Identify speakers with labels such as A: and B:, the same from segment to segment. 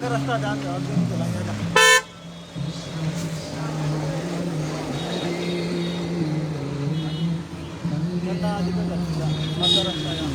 A: rasta dati, ito lang yan. Kata di ba lang, rasta yan.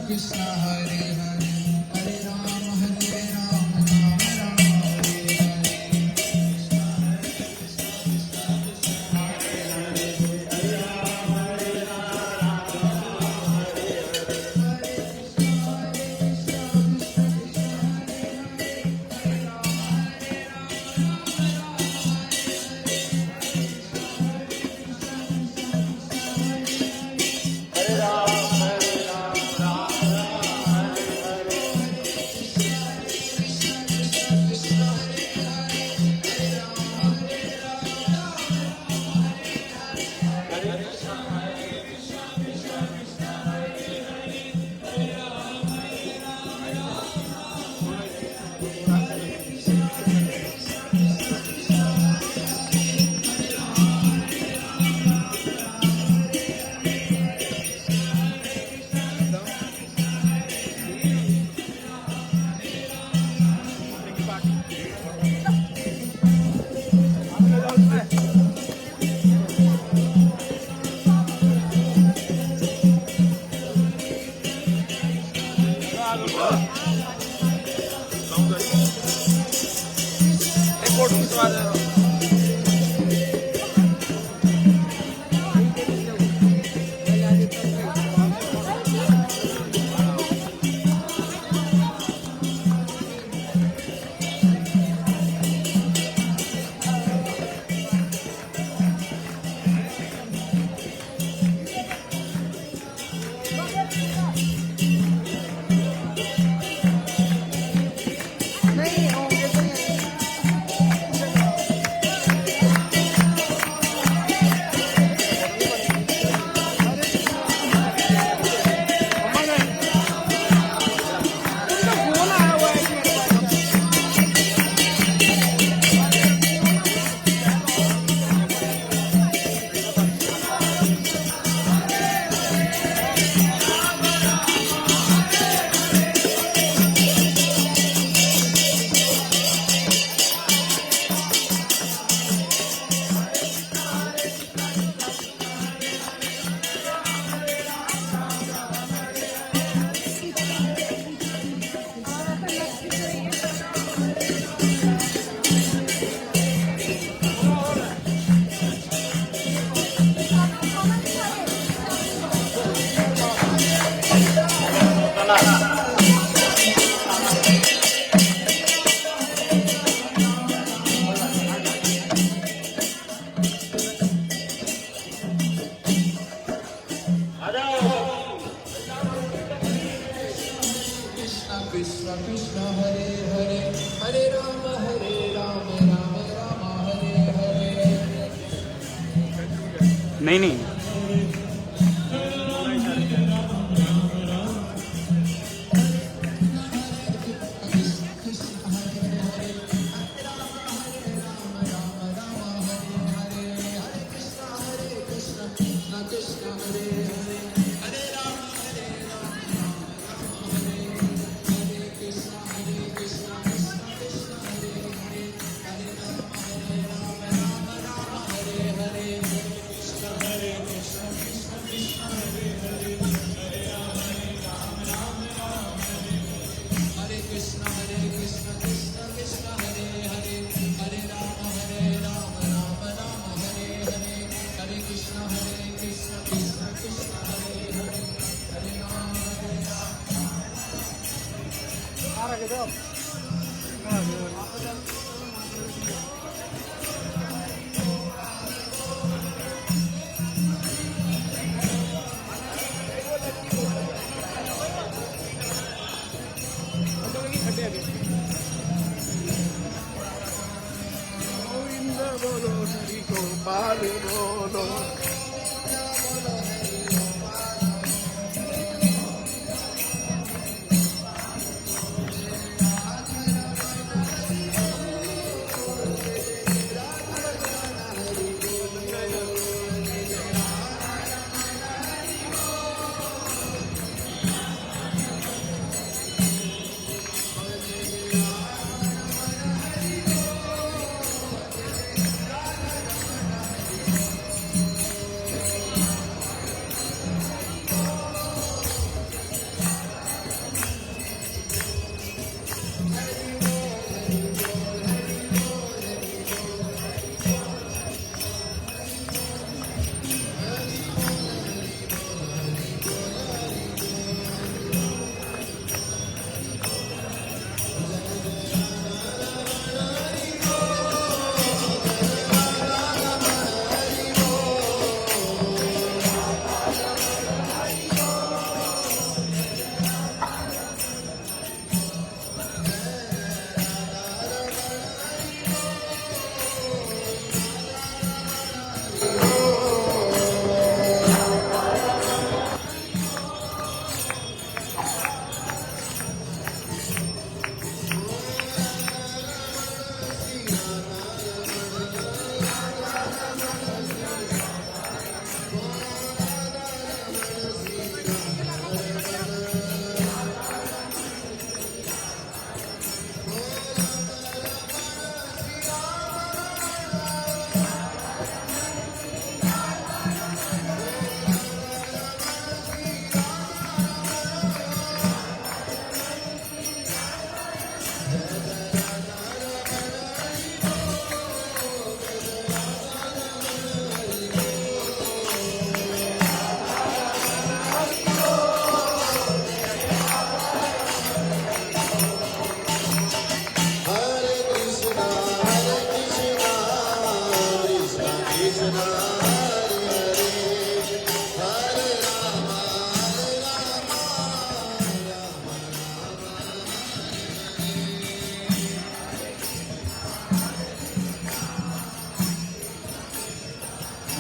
B: Krishna Hare Hare Hare Ram Ram Ram Hare Hare Krishna Krishna Hare Hare Hare Ram Ram Ram Hare Hare
C: नहीं नहीं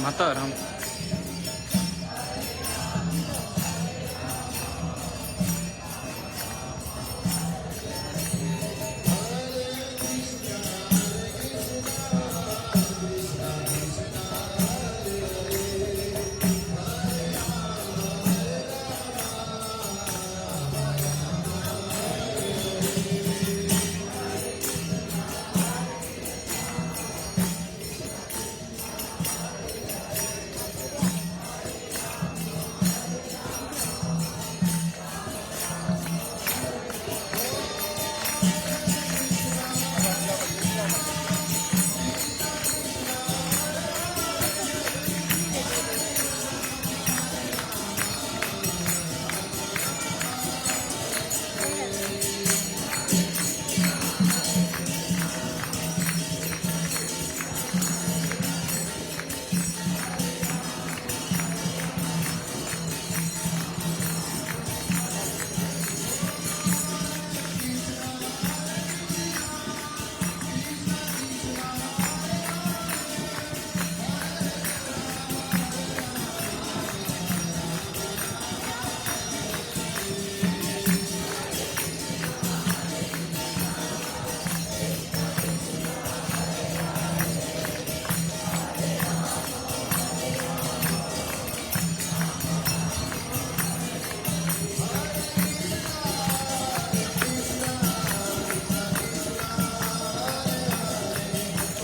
C: Mataram.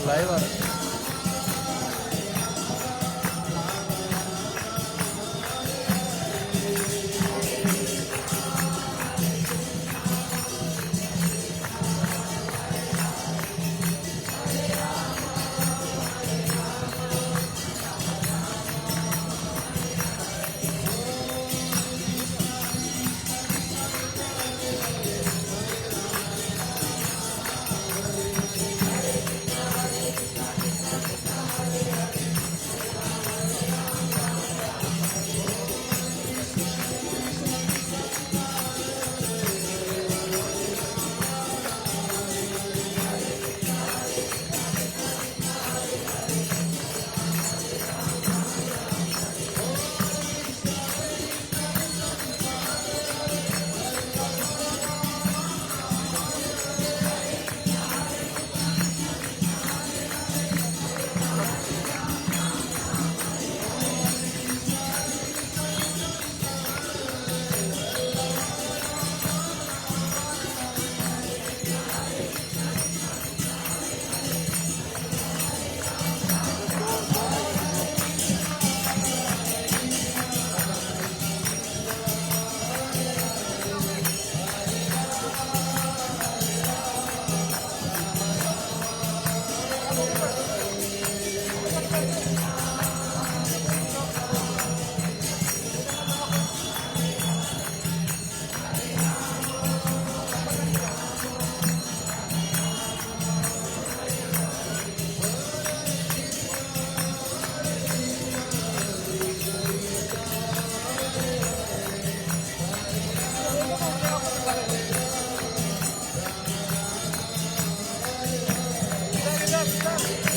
C: Live आ रहा है।
A: Stop.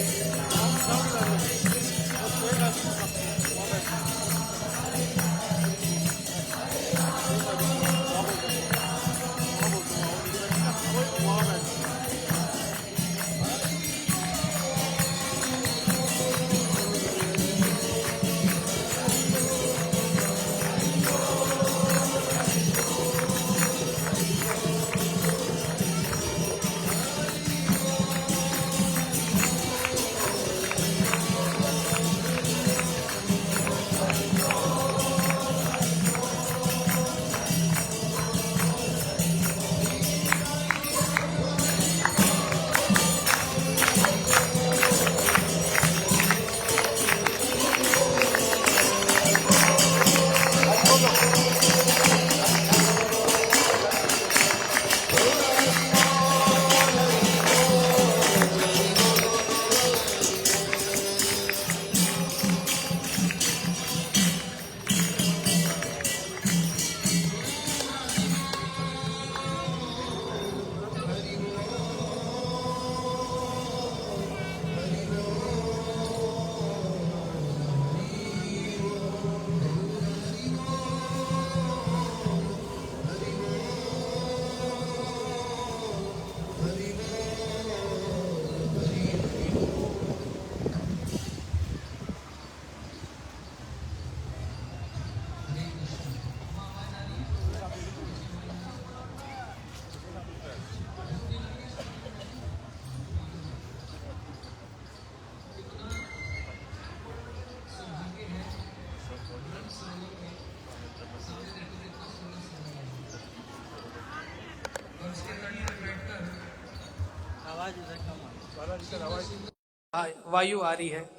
D: वायु आ रही है,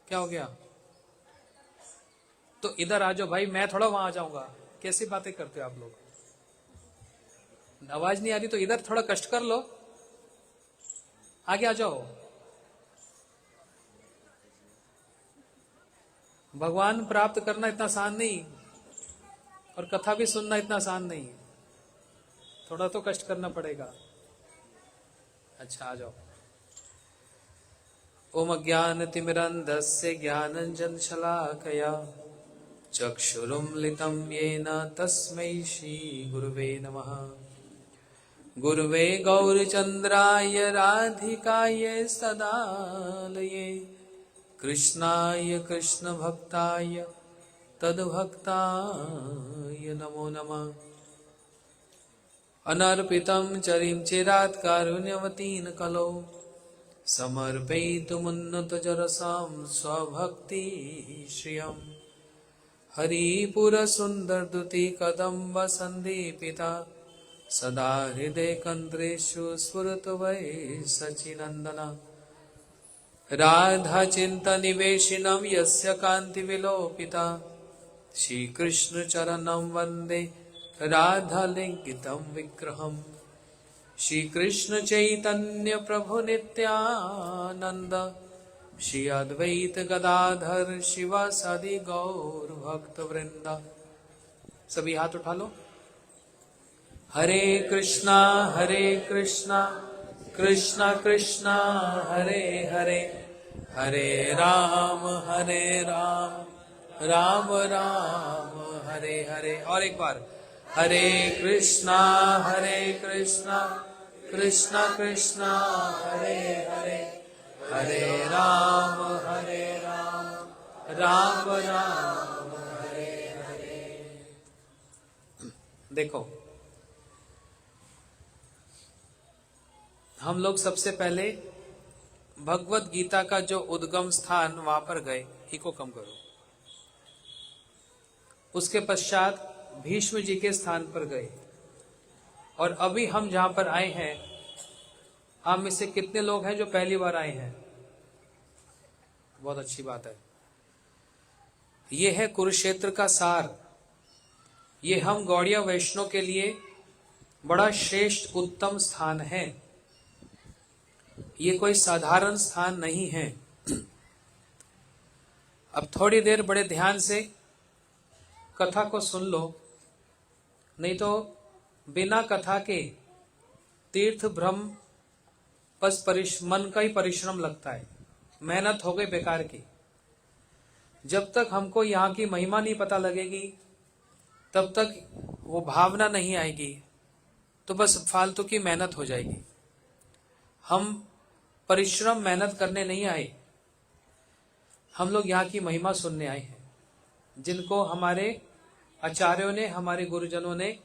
D: क्या हो गया? तो इधर आ जाओ भाई, मैं थोड़ा वहां आ जाऊंगा। कैसी बातें करते हो आप लोग? आवाज नहीं आ रही तो इधर थोड़ा कष्ट कर लो, आगे आ जाओ। भगवान प्राप्त करना इतना आसान नहीं, और कथा भी सुनना इतना आसान नहीं, थोड़ा तो कष्ट करना पड़ेगा। अच्छा आ जाओ। ओम अज्ञानतिमिरन्धस्य ज्ञानाञ्जनशलाकया चक्षुरुन्मिलितं येन तस्मै श्रीगुरुवे नमः। गुरुवे गौरचन्द्राय राधिकाय सदालये कृष्णाय कृष्णभक्ताय तद्भक्ताय नमो नमः। अनर्पितं चरिं चिरात् कारुण्यवतीं कलौ समर्पयितुमुन्नतजरसां स्वभक्ति श्रियम्। हरिपुरसुन्दरदुति कदम्ब सन्दीपिता सदा हृदयकन्द्रेषु स्फुरतु वै सचिनन्दना। राधाचिन्तनिवेशिनं यस्य कान्तिविलोपिता श्रीकृष्णचरणं वन्दे राधालिङ्गितं विग्रहम्। श्रीकृष्ण चैतन्य प्रभु नित्यानंद श्री अद्वैत गदाधर शिवासादि गौर भक्त वृंदा। सभी हाथ उठा लो। हरे कृष्णा कृष्णा कृष्णा हरे हरे, हरे राम राम राम हरे हरे। और एक बार, हरे कृष्णा कृष्णा कृष्णा हरे हरे, हरे राम राम राम हरे हरे। देखो, हम लोग सबसे पहले भगवत गीता का जो उद्गम स्थान वहां पर गए, इको कम करो। उसके पश्चात भीष्म जी के स्थान पर गए, और अभी हम जहां पर आए हैं, हम में से कितने लोग हैं जो पहली बार आए हैं? बहुत अच्छी बात है। ये है कुरुक्षेत्र का सार। ये हम गौड़िया वैष्णव के लिए बड़ा श्रेष्ठ उत्तम स्थान है। ये कोई साधारण स्थान नहीं है। अब थोड़ी देर बड़े ध्यान से कथा को सुन लो, नहीं तो बिना कथा के तीर्थ भ्रम बस मन का ही परिश्रम लगता है, मेहनत हो गई बेकार की। जब तक हमको यहाँ की महिमा नहीं पता लगेगी, तब तक वो भावना नहीं आएगी, तो बस फालतू की मेहनत हो जाएगी। हम परिश्रम मेहनत करने नहीं आए, हम लोग यहाँ की महिमा सुनने आए हैं, जिनको हमारे आचार्यों ने, हमारे गुरुजनों ने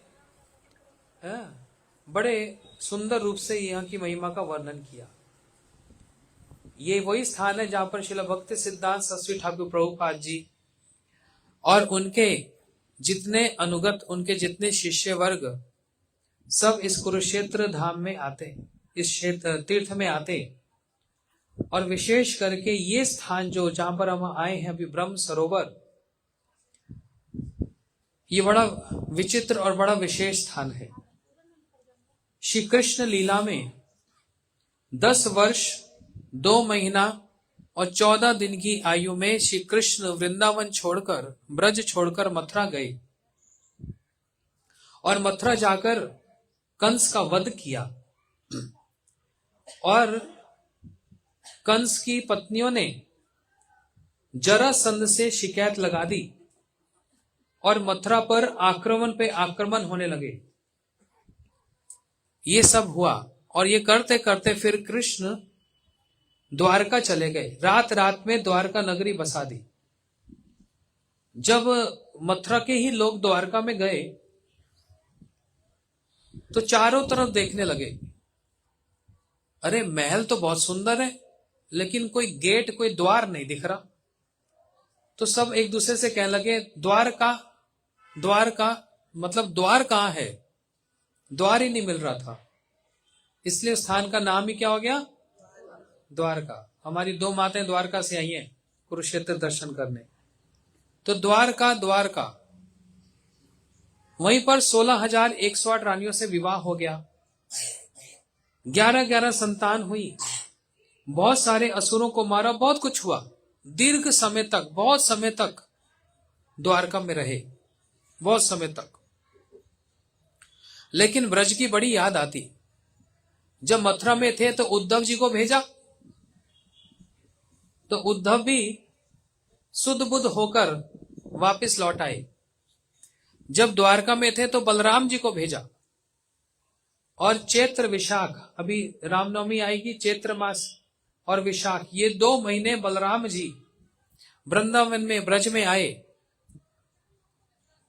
D: बड़े सुंदर रूप से यहाँ की महिमा का वर्णन किया। ये वही स्थान है जहां पर श्रील भक्ति सिद्धांत सरस्वती ठाकुर प्रभुपाद जी और उनके जितने अनुगत, उनके जितने शिष्य वर्ग सब इस कुरुक्षेत्र धाम में आते, इस क्षेत्र तीर्थ में आते। और विशेष करके ये स्थान जो जहां पर हम आए हैं अभी, ब्रह्म सरोवर, ये बड़ा विचित्र और बड़ा विशेष स्थान है। श्री कृष्ण लीला में 10 वर्ष 2 महीना और 14 दिन की आयु में श्री कृष्ण वृंदावन छोड़कर, ब्रज छोड़कर मथुरा गए, और मथुरा जाकर कंस का वध किया। और कंस की पत्नियों ने जरासंध से शिकायत लगा दी, और मथुरा पर आक्रमण पे आक्रमण होने लगे। ये सब हुआ, और ये करते करते फिर कृष्ण द्वारका चले गए। रात रात में द्वारका नगरी बसा दी। जब मथुरा के ही लोग द्वारका में गए तो चारों तरफ देखने लगे, अरे महल तो बहुत सुंदर है, लेकिन कोई गेट, कोई द्वार नहीं दिख रहा। तो सब एक दूसरे से कहने लगे, द्वार का मतलब द्वार कहां है? द्वार ही नहीं मिल रहा था। इसलिए स्थान का नाम ही क्या हो गया? द्वारका। हमारी 2 माताएं द्वारका से आई हैं कुरुक्षेत्र दर्शन करने। तो द्वारका वहीं पर 16,108 रानियों से विवाह हो गया, 11 संतान हुई, बहुत सारे असुरों को मारा, बहुत कुछ हुआ। दीर्घ समय तक, बहुत समय तक द्वारका में रहे, बहुत समय तक। लेकिन ब्रज की बड़ी याद आती। जब मथुरा में थे तो उद्धव जी को भेजा, तो उद्धव भी शुद्ध बुद्ध होकर वापस लौट आए। जब द्वारका में थे तो बलराम जी को भेजा। और चैत्र विशाख, अभी रामनवमी आएगी, चैत्र मास और विशाख, ये 2 महीने बलराम जी वृंदावन में, ब्रज में आए,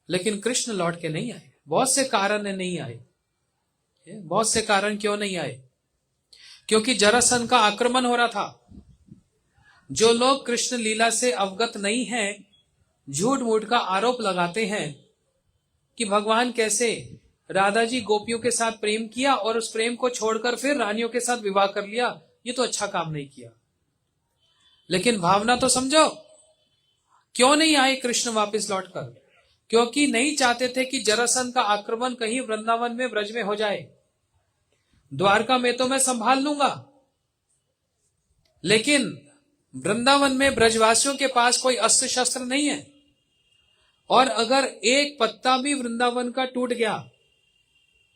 D: लेकिन कृष्ण लौट के नहीं आए। बहुत से कारण नहीं आए। बहुत से कारण क्यों नहीं आए? क्योंकि जरासंध का आक्रमण हो रहा था। जो लोग कृष्ण लीला से अवगत नहीं हैं, झूठ मूठ का आरोप लगाते हैं कि भगवान कैसे राधा जी गोपियों के साथ प्रेम किया और उस प्रेम को छोड़कर फिर रानियों के साथ विवाह कर लिया, ये तो अच्छा काम नहीं किया। लेकिन भावना तो समझो, क्यों नहीं आए कृष्ण वापस लौटकर? क्योंकि नहीं चाहते थे कि जरासंध का आक्रमण कहीं वृंदावन में, ब्रज में हो जाए। द्वारका में तो मैं संभाल लूंगा, लेकिन वृंदावन में ब्रजवासियों के पास कोई अस्त्र शस्त्र नहीं है, और अगर एक पत्ता भी वृंदावन का टूट गया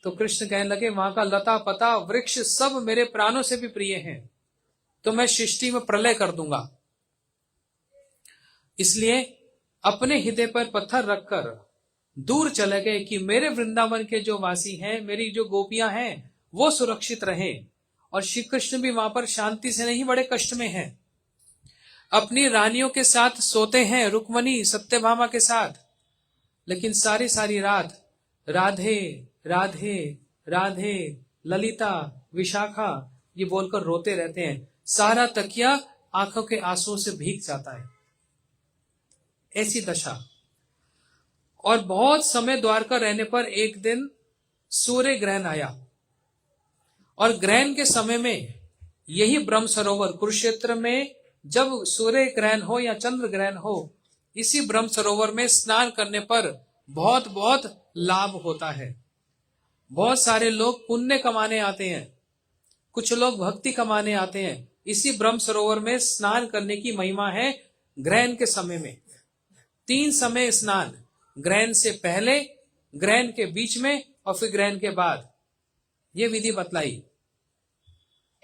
D: तो कृष्ण कहने लगे वहां का लता पता वृक्ष सब मेरे प्राणों से भी प्रिय हैं, तो मैं सृष्टि में प्रलय कर दूंगा। इसलिए अपने हृदय पर पत्थर रखकर दूर चले गए कि मेरे वृंदावन के जो वासी हैं, मेरी जो गोपियां हैं, वो सुरक्षित रहें। और श्री कृष्ण भी वहां पर शांति से नहीं, बड़े कष्ट में हैं। अपनी रानियों के साथ सोते हैं, रुक्मणी सत्यभामा के साथ, लेकिन सारी सारी रात राधे राधे राधे ललिता विशाखा ये बोलकर रोते रहते हैं। सारा तकिया आंखों के आंसुओं से भीग जाता है, ऐसी दशा। और बहुत समय द्वारका रहने पर एक दिन सूर्य ग्रहण आया, और ग्रहण के समय में यही ब्रह्म सरोवर कुरुक्षेत्र में जब सूर्य ग्रहण हो या चंद्र ग्रहण हो, इसी ब्रह्म सरोवर में स्नान करने पर बहुत बहुत लाभ होता है। बहुत सारे लोग पुण्य कमाने आते हैं, कुछ लोग भक्ति कमाने आते हैं। इसी ब्रह्म सरोवर में स्नान करने की महिमा है। ग्रहण के समय में 3 समय स्नान, ग्रहण से पहले, ग्रहण के बीच में और फिर ग्रहण के बाद, ये विधि बतलाई।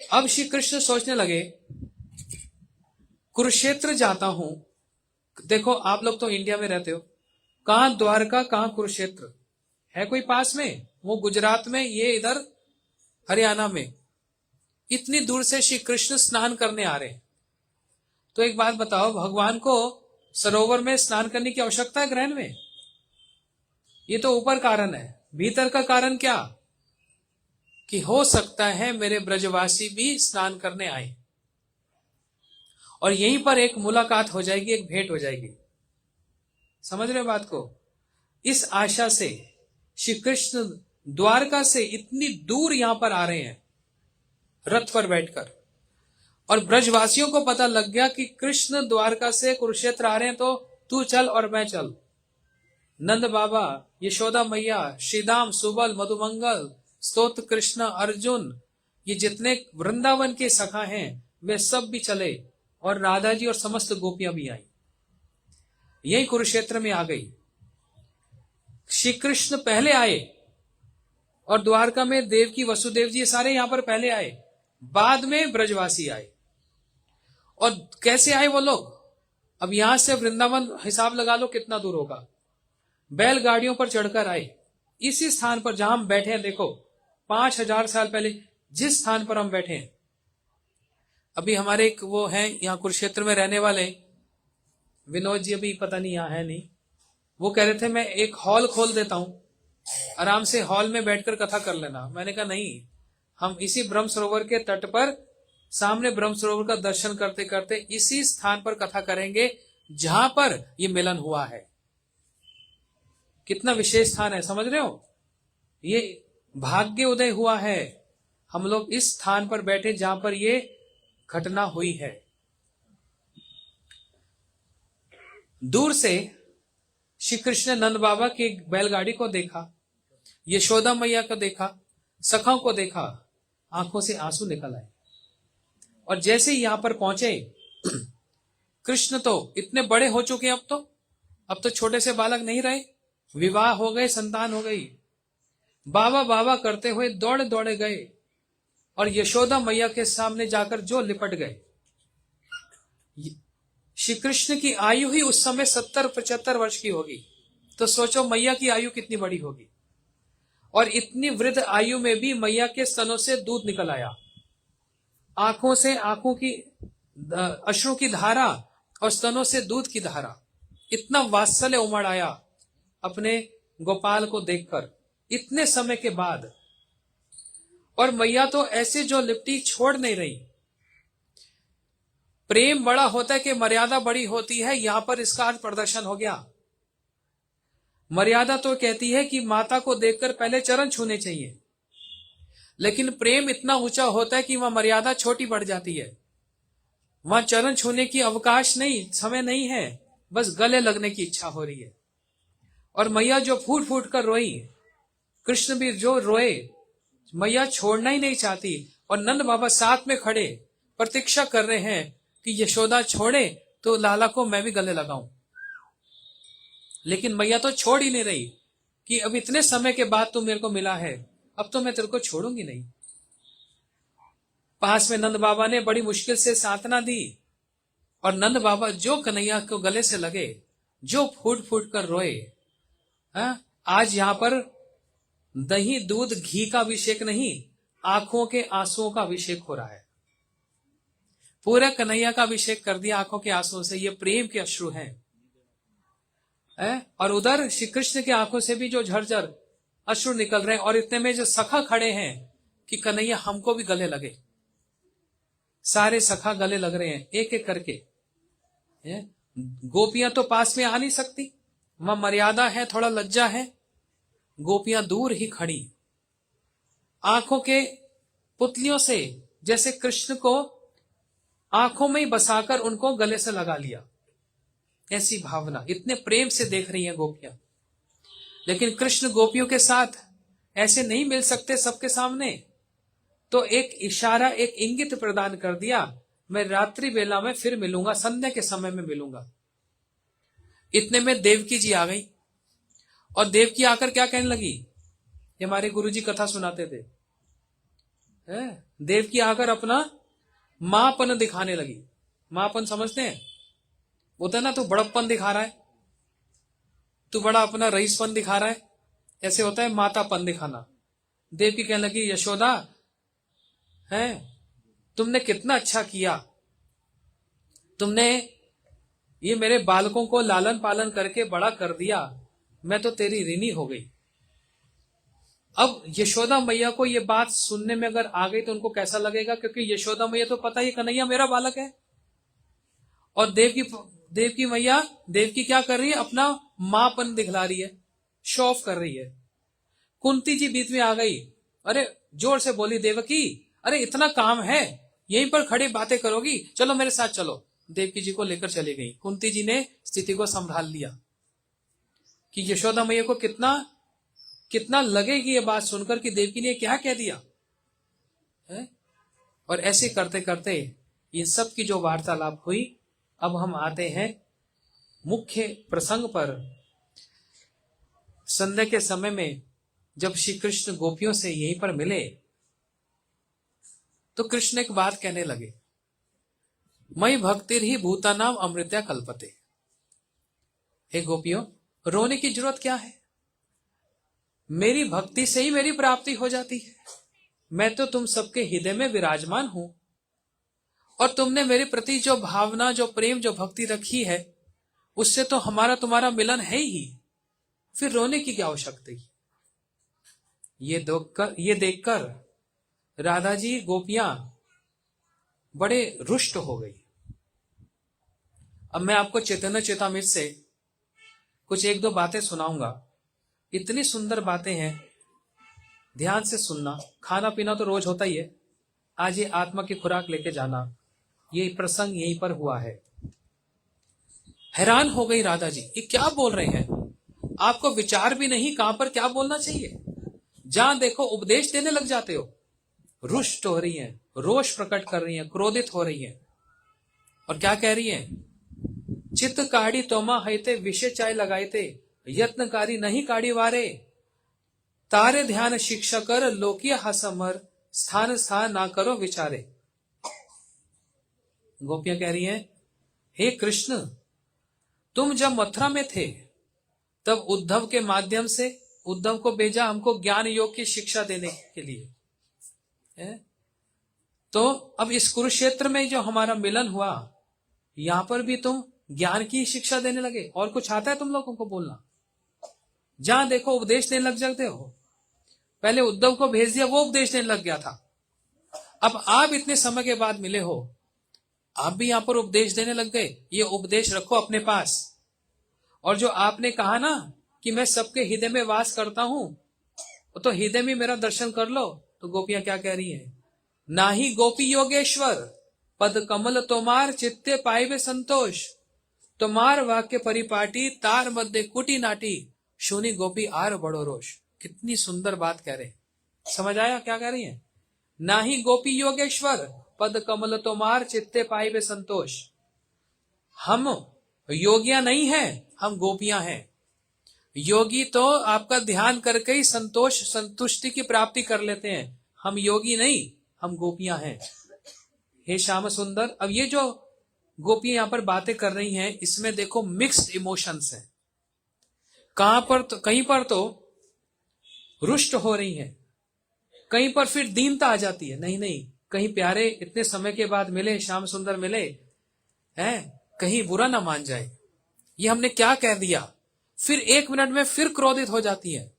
D: अब श्री कृष्ण सोचने लगे कुरुक्षेत्र जाता हूं। देखो आप लोग तो इंडिया में रहते हो, कहां द्वारका कहां कुरुक्षेत्र है? कोई पास में? वो गुजरात में, ये इधर हरियाणा में। इतनी दूर से श्री कृष्ण स्नान करने आ रहे हैं। तो एक बात बताओ, भगवान को सरोवर में स्नान करने की आवश्यकता है ग्रहण में? ये तो ऊपर कारण है। भीतर का कारण क्या? कि हो सकता है मेरे ब्रजवासी भी स्नान करने आए, और यहीं पर एक मुलाकात हो जाएगी, एक भेंट हो जाएगी। समझ रहे बात को? इस आशा से श्री कृष्ण द्वारका से इतनी दूर यहां पर आ रहे हैं रथ पर बैठकर, और ब्रजवासियों को पता लग गया कि कृष्ण द्वारका से कुरुक्षेत्र आ रहे हैं, तो तू चल और मैं चल। नंद बाबा, यशोदा मैया, श्रीदाम, सुबल, मधुमंगल, स्तोत्र कृष्ण, अर्जुन, ये जितने वृंदावन के सखा हैं वे सब भी चले, और राधा जी और समस्त गोपियां भी आई, यही कुरुक्षेत्र में आ गई। श्री कृष्ण पहले आए, और द्वारका में देवकी वसुदेव जी सारे यहां पर पहले आए, बाद में ब्रजवासी आए। और कैसे आए वो लोग? अब यहां से वृंदावन हिसाब लगा लो कितना दूर होगा। बैलगाड़ियों पर चढ़कर आए, इसी स्थान पर जहां हम बैठे हैं। देखो 5000 साल पहले जिस स्थान पर हम बैठे हैं, अभी हमारे एक वो हैं यहाँ कुरुक्षेत्र में रहने वाले विनोद जी, अभी पता नहीं यहाँ है नहीं, वो कह रहे थे मैं एक हॉल खोल देता हूं, आराम से हॉल में बैठकर कथा कर लेना। मैंने कहा नहीं, हम इसी ब्रह्म सरोवर के तट पर सामने ब्रह्म सरोवर का दर्शन करते करते इसी स्थान पर कथा करेंगे जहां पर ये मिलन हुआ है। कितना विशेष स्थान है, समझ रहे हो? ये भाग्य उदय हुआ है, हम लोग इस स्थान पर बैठे जहां पर ये घटना हुई है। दूर से श्री कृष्ण ने नंद बाबा की एक बैलगाड़ी को देखा, यशोदा मैया को देखा, सखाओं को देखा, आंखों से आंसू निकल आए। और जैसे ही यहां पर पहुंचे, कृष्ण तो इतने बड़े हो चुके हैं, अब तो छोटे से बालक नहीं रहे, विवाह हो गए, संतान हो गई। बाबा बाबा करते हुए दौड़े दौड़े गए और यशोदा मैया के सामने जाकर जो लिपट गए। श्री कृष्ण की आयु ही उस समय 70-75 वर्ष की होगी, तो सोचो मैया की आयु कितनी बड़ी होगी। और इतनी वृद्ध आयु में भी मैया के स्तनों से दूध निकल आया, आंखों से आंखों की अश्रु की धारा और स्तनों से दूध की धारा, इतना वात्सल्य उमड़ आया अपने गोपाल को देखकर इतने समय के बाद। और मैया तो ऐसे जो लिपटी छोड़ नहीं रही। प्रेम बड़ा होता है कि मर्यादा बड़ी होती है, यहां पर इसका अर्थ प्रदर्शन हो गया। मर्यादा तो कहती है कि माता को देखकर पहले चरण छूने चाहिए, लेकिन प्रेम इतना ऊंचा होता है कि वहां मर्यादा छोटी बढ़ जाती है। वहां चरण छूने की अवकाश नहीं, समय नहीं है, बस गले लगने की इच्छा हो रही है। और मैया जो फूट फूट कर रोई, कृष्ण भी जो रोए, मैया छोड़ना ही नहीं चाहती। और नंद बाबा साथ में खड़े प्रतीक्षा कर रहे हैं कि यशोदा छोड़े तो लाला को मैं भी गले लगाऊं। लेकिन मैया तो छोड़ ही नहीं रही कि अब इतने समय के बाद तू मेरे को मिला है, अब तो मैं तेरे को छोड़ूंगी नहीं। पास में नंद बाबा ने बड़ी मुश्किल से सांत्वना दी और नंद बाबा जो कन्हैया को गले से लगे, जो फूट फूट कर रोए। आज यहां पर दही दूध घी का अभिषेक नहीं, आंखों के आंसुओं का अभिषेक हो रहा है। पूरा कन्हैया का अभिषेक कर दिया आंखों के आंसुओं से, ये प्रेम के अश्रु हैं। और उधर श्री कृष्ण की आंखों से भी जो झरझर अश्रु निकल रहे हैं। और इतने में जो सखा खड़े हैं कि कन्हैया हमको भी गले लगे। सारे सखा गले लग रहे हैं एक एक करके। गोपियां तो पास में आ नहीं सकती, वहां मर्यादा है, थोड़ा लज्जा है। गोपियां दूर ही खड़ी, आंखों के पुतलियों से जैसे कृष्ण को आंखों में ही बसाकर उनको गले से लगा लिया, ऐसी भावना। इतने प्रेम से देख रही हैं गोपियां। लेकिन कृष्ण गोपियों के साथ ऐसे नहीं मिल सकते सबके सामने, तो एक इशारा, एक इंगित प्रदान कर दिया, मैं रात्रि बेला में फिर मिलूंगा, संध्या के समय में मिलूंगा। इतने में देवकी जी आ गई और देवकी आकर क्या कहने लगी, ये हमारे गुरुजी कथा सुनाते थे। देवकी आकर अपना मांपन दिखाने लगी। मांपन समझते हैं, होता है ना, तू बड़प्पन दिखा रहा है, तू बड़ा अपना रईसपन दिखा रहा है, ऐसे होता है मातापन दिखाना। देवकी कहने लगी, यशोदा तुमने कितना अच्छा किया, तुमने ये मेरे बालकों को लालन पालन करके बड़ा कर दिया, मैं तो तेरी ऋणी हो गई। अब यशोदा मैया को ये बात सुनने में अगर आ गई तो उनको कैसा लगेगा, क्योंकि यशोदा मैया तो पता ही कन्हैया मेरा बालक है। और देवकी मैया, देवकी क्या कर रही है, अपना मांपन दिखला रही है, शो ऑफ कर रही है। कुंती जी बीच में आ गई, अरे जोर से बोली, देवकी अरे इतना काम है, यहीं पर खड़े बातें करोगी, चलो मेरे साथ चलो। देवकी जी को लेकर चली गई। कुंती जी ने स्थिति को संभाल लिया कि यशोदा मैया को कितना लगेगी ये बात सुनकर कि देवकी ने क्या कह दिया है। और ऐसे करते करते ये सब की जो वार्तालाप हुई, अब हम आते हैं मुख्य प्रसंग पर। संध्या के समय में जब श्री कृष्ण गोपियों से यहीं पर मिले तो कृष्ण एक बात कहने लगे, मई भक्तिर ही भूतानाम अमृत्या कल्पते। हे गोपियों, रोने की जरूरत क्या है, मेरी भक्ति से ही मेरी प्राप्ति हो जाती है। मैं तो तुम सबके हृदय में विराजमान हूं और तुमने मेरे प्रति जो भावना, जो प्रेम, जो भक्ति रखी है, उससे तो हमारा तुम्हारा मिलन है ही, फिर रोने की क्या आवश्यकता है। ये देखकर राधा जी, गोपियां बड़े रुष्ट हो गई। अब मैं आपको चैतन्य चेतामृत से कुछ एक दो बातें सुनाऊंगा। इतनी सुंदर बातें हैं, ध्यान से सुनना। खाना पीना तो रोज होता ही है, आज ये आत्मा की खुराक लेके जाना। ये प्रसंग यहीं पर हुआ है। हैरान हो गई राधा जी, ये क्या बोल रहे हैं, आपको विचार भी नहीं कहां पर क्या बोलना चाहिए, जहां देखो उपदेश देने लग जाते हो। रुष्ट हो रही हैं, रोष प्रकट कर रही हैं, क्रोधित हो रही हैं, और क्या कह रही हैं, चित्त काढ़ी तोमा हैते विषय चाय लगाए, यत्नकारी नहीं काढ़ी वारे, तारे ध्यान शिक्षा कर लोकिया हसमर, स्थान स्थान ना करो विचारे। गोपियां कह रही हैं, हे कृष्ण, तुम जब मथुरा में थे तब उद्धव के माध्यम से उद्धव को भेजा हमको ज्ञान योग की शिक्षा देने के लिए है? तो अब इस कुरुक्षेत्र में जो हमारा मिलन हुआ, यहां पर भी तुम ज्ञान की शिक्षा देने लगे, और कुछ आता है तुम लोगों को बोलना, जहां देखो उपदेश देने लग जाते हो। पहले उद्धव को भेज दिया, वो उपदेश देने लग गया था, अब आप इतने समय के बाद मिले हो, आप भी यहां पर उपदेश देने लग गए। ये उपदेश रखो अपने पास, और जो आपने कहा ना कि मैं सबके हृदय में वास करता हूं, तो हृदय में मेरा दर्शन कर लो। तो गोपियां क्या कह रही हैं, नाही गोपी योगेश्वर, पद कमल तोमार चित्ते पाइबे संतोष, तोमार वाक्य परिपाटी तार मध्य कुटी नाटी, शूनी गोपी आर बड़ो रोष। कितनी सुंदर बात कह रहे हैं, समझ आया क्या कह रही हैं, नाही गोपी योगेश्वर, पद कमल तोमार चित्ते पाइबे संतोष। हम योगियां नहीं हैं, हम गोपियां हैं। योगी तो आपका ध्यान करके ही संतोष संतुष्टि की प्राप्ति कर लेते हैं, हम योगी नहीं, हम गोपियां हैं। हे श्याम सुंदर, अब ये जो गोपियां यहां पर बातें कर रही हैं, इसमें देखो मिक्स्ड इमोशंस हैं। कहां पर तो कहीं पर तो रुष्ट हो रही हैं, कहीं पर फिर दीनता आ जाती है, नहीं नहीं, कहीं प्यारे इतने समय के बाद मिले, श्याम सुंदर मिले हैं, कहीं बुरा ना मान जाए, ये हमने क्या कह दिया, फिर 1 मिनट में फिर क्रोधित हो जाती है,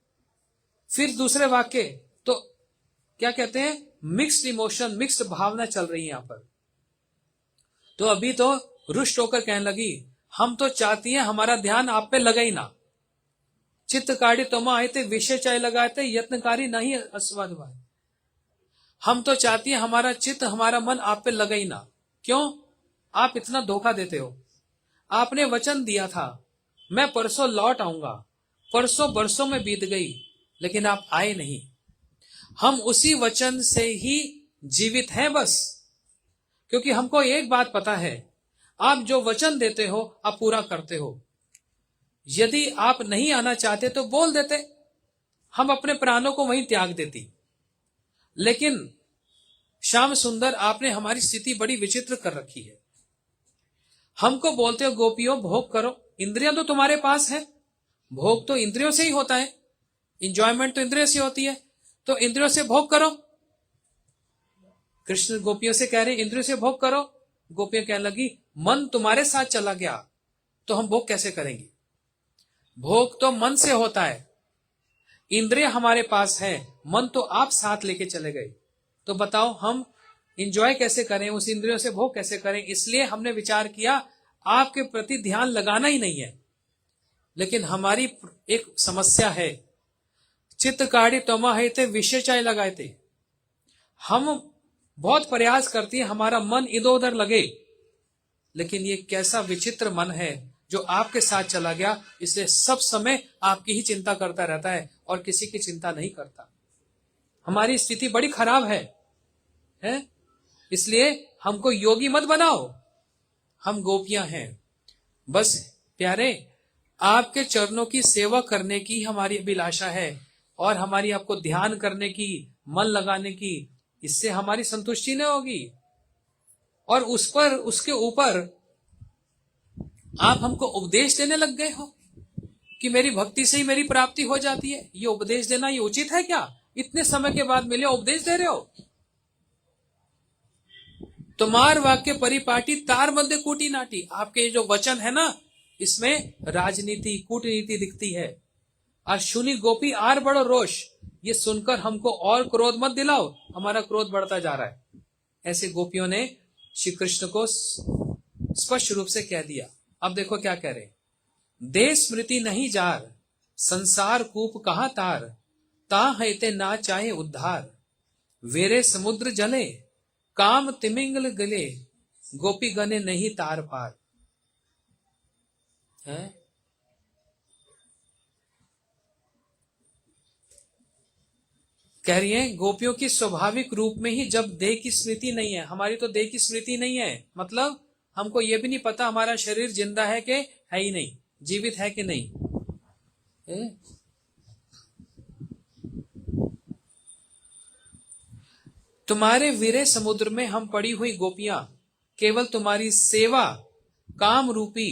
D: फिर दूसरे वाक्य, तो क्या कहते हैं, मिक्स्ड इमोशन, मिक्स्ड भावना चल रही है यहां पर। तो अभी तो रुष्ट होकर कहने लगी, हम तो चाहती हैं हमारा ध्यान आप पे लगे ही ना, चित्त काढ़ी तोमा आए थे विषय चाय लगाए थे, यत्नकारी नहीं अस्वाद भाई। हम तो चाहती हैं हमारा चित्त हमारा मन आप पे लगे ही ना, क्यों, आप इतना धोखा देते हो। आपने वचन दिया था मैं परसों लौट आऊंगा, परसों बरसों में बीत गई, लेकिन आप आए नहीं। हम उसी वचन से ही जीवित हैं बस, क्योंकि हमको एक बात पता है, आप जो वचन देते हो आप पूरा करते हो। यदि आप नहीं आना चाहते तो बोल देते, हम अपने प्राणों को वहीं त्याग देती। लेकिन श्याम सुंदर, आपने हमारी स्थिति बड़ी विचित्र कर रखी है। हमको बोलते हो गोपियों भोग करो, इंद्रियां तो तुम्हारे पास है, भोग तो इंद्रियों से ही होता है, इंजॉयमेंट तो इंद्रियों से होती है, तो इंद्रियों से भोग करो। कृष्ण गोपियों से कह रहे इंद्रियों से भोग करो। गोपियां कहने लगी मन तुम्हारे साथ चला गया तो हम भोग कैसे करेंगे, भोग तो मन से होता है, इंद्रिय हमारे पास है, मन तो आप साथ लेके चले गए, तो बताओ हम इंजॉय कैसे करें, उस इंद्रियों से भोग कैसे करें। इसलिए हमने विचार किया आपके प्रति ध्यान लगाना ही नहीं है। लेकिन हमारी एक समस्या है, चित्त काढ़ी तोमा है थे विषय चाय लगाए थे, हम बहुत प्रयास करती है हमारा मन इधर उधर लगे, लेकिन ये कैसा विचित्र मन है जो आपके साथ चला गया, इसलिए सब समय आपकी ही चिंता करता रहता है और किसी की चिंता नहीं करता। हमारी स्थिति बड़ी खराब है? इसलिए हमको योगी मत बनाओ, हम गोपियां हैं। बस प्यारे, आपके चरणों की सेवा करने की हमारी अभिलाषा है और हमारी आपको ध्यान करने की, मन लगाने की, इससे हमारी संतुष्टि नहीं होगी। और उस पर उसके ऊपर आप हमको उपदेश देने लग गए हो कि मेरी भक्ति से ही मेरी प्राप्ति हो जाती है। ये उपदेश देना ये उचित है क्या? इतने समय के बाद मिले उपदेश दे रहे हो। तुम्हार वाक्य परिपाटी तार मध्य कूटी नाटी, आपके जो वचन है ना, इसमें राजनीति कूटनीति दिखती है। और शुनि गोपी आर बड़ो रोष, ये सुनकर हमको और क्रोध मत दिलाओ, हमारा क्रोध बढ़ता जा रहा है। ऐसे गोपियों ने श्री कृष्ण को स्पष्ट रूप से कह दिया। अब देखो क्या कह रहे, देश स्मृति नहीं जार, संसार कूप कहां तार, ता है ते ना चाहे उद्धार, वेरे समुद्र जले, काम तिमिंगल गले, गोपी गने नहीं तार पार। है? कह रही है गोपियों की स्वाभाविक रूप में ही जब देह की स्मृति नहीं है, हमारी तो देह की स्मृति नहीं है, मतलब हमको ये भी नहीं पता हमारा शरीर जिंदा है कि है ही नहीं, जीवित है कि नहीं है? तुम्हारे वीरे समुद्र में हम पड़ी हुई गोपियां केवल तुम्हारी सेवा काम रूपी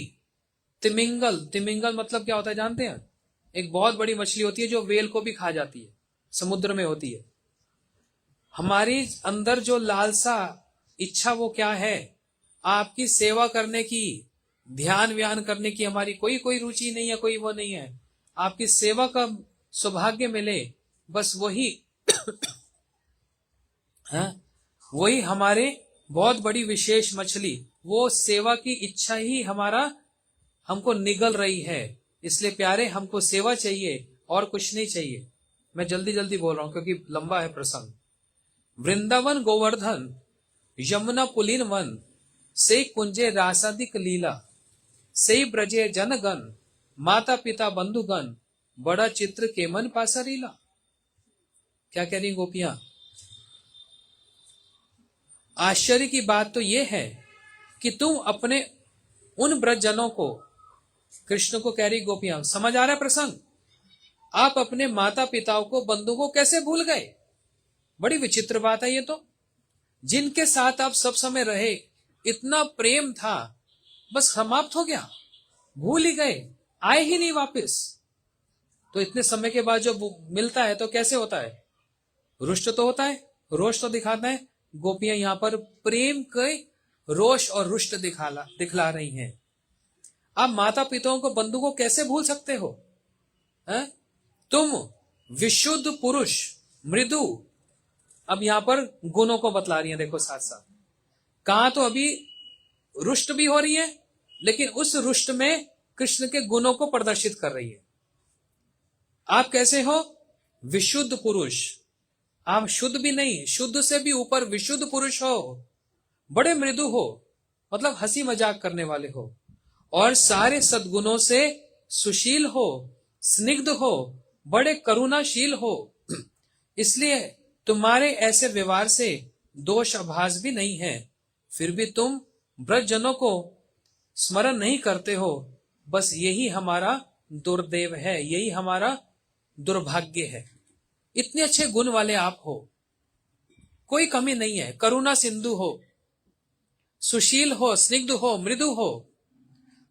D: तिमिंगल, तिमिंगल मतलब क्या होता है जानते हैं? एक बहुत बड़ी मछली होती है जो वेल को भी खा जाती है, समुद्र में होती है। हमारी अंदर जो लालसा इच्छा वो क्या है? आपकी सेवा करने की, ध्यान व्यान करने की हमारी कोई रुचि नहीं है, कोई वो नहीं है। आपकी सेवा का सौभाग्य मिले, बस वही है, वही हमारे बहुत बड़ी विशेष मछली, वो सेवा की इच्छा ही हमारा हमको निगल रही है। इसलिए प्यारे हमको सेवा चाहिए और कुछ नहीं चाहिए। मैं जल्दी जल्दी बोल रहा हूं क्योंकि लंबा है प्रसंग। वृंदावन गोवर्धन यमुना पुलिन वन से कुंजे रासादिक लीला से ब्रजे जनगण माता पिता बंधुगण बड़ा चित्र के मन पासरीला। क्या कह रही गोपियां? आश्चर्य की बात तो यह है कि तुम अपने उन ब्रजजनों को, कृष्ण को कह रही गोपियां, समझ आ रहा है प्रसंग? आप अपने माता पिताओं को, बंधु को कैसे भूल गए? बड़ी विचित्र बात है ये तो। जिनके साथ आप सब समय रहे, इतना प्रेम था, बस समाप्त हो गया, भूल ही गए, आए ही नहीं वापस। तो इतने समय के बाद जो मिलता है तो कैसे होता है? रुष्ट तो होता है, रोष तो दिखाता है। गोपियां यहां पर प्रेम के रोष और रुष्ट दिखला रही हैं। आप माता पिताओं को, बंधु को कैसे भूल सकते हो? है? तुम विशुद्ध पुरुष मृदु, अब यहां पर गुणों को बतला रही है, देखो साथ साथ। कहा तो अभी रुष्ट भी हो रही है, लेकिन उस रुष्ट में कृष्ण के गुणों को प्रदर्शित कर रही है। आप कैसे हो? विशुद्ध पुरुष। आप शुद्ध भी नहीं, शुद्ध से भी ऊपर विशुद्ध पुरुष हो, बड़े मृदु हो, मतलब हंसी मजाक करने वाले हो, और सारे सद्गुणों से सुशील हो, स्निग्ध हो, बड़े करुणाशील हो। इसलिए तुम्हारे ऐसे व्यवहार से दोष आभास भी नहीं है, फिर भी तुम ब्रजजनों को स्मरण नहीं करते हो। बस यही हमारा दुर्दैव है, यही हमारा दुर्भाग्य है। इतने अच्छे गुण वाले आप हो, कोई कमी नहीं है, करुणा सिंधु हो, सुशील हो, स्निग्ध हो, मृदु हो,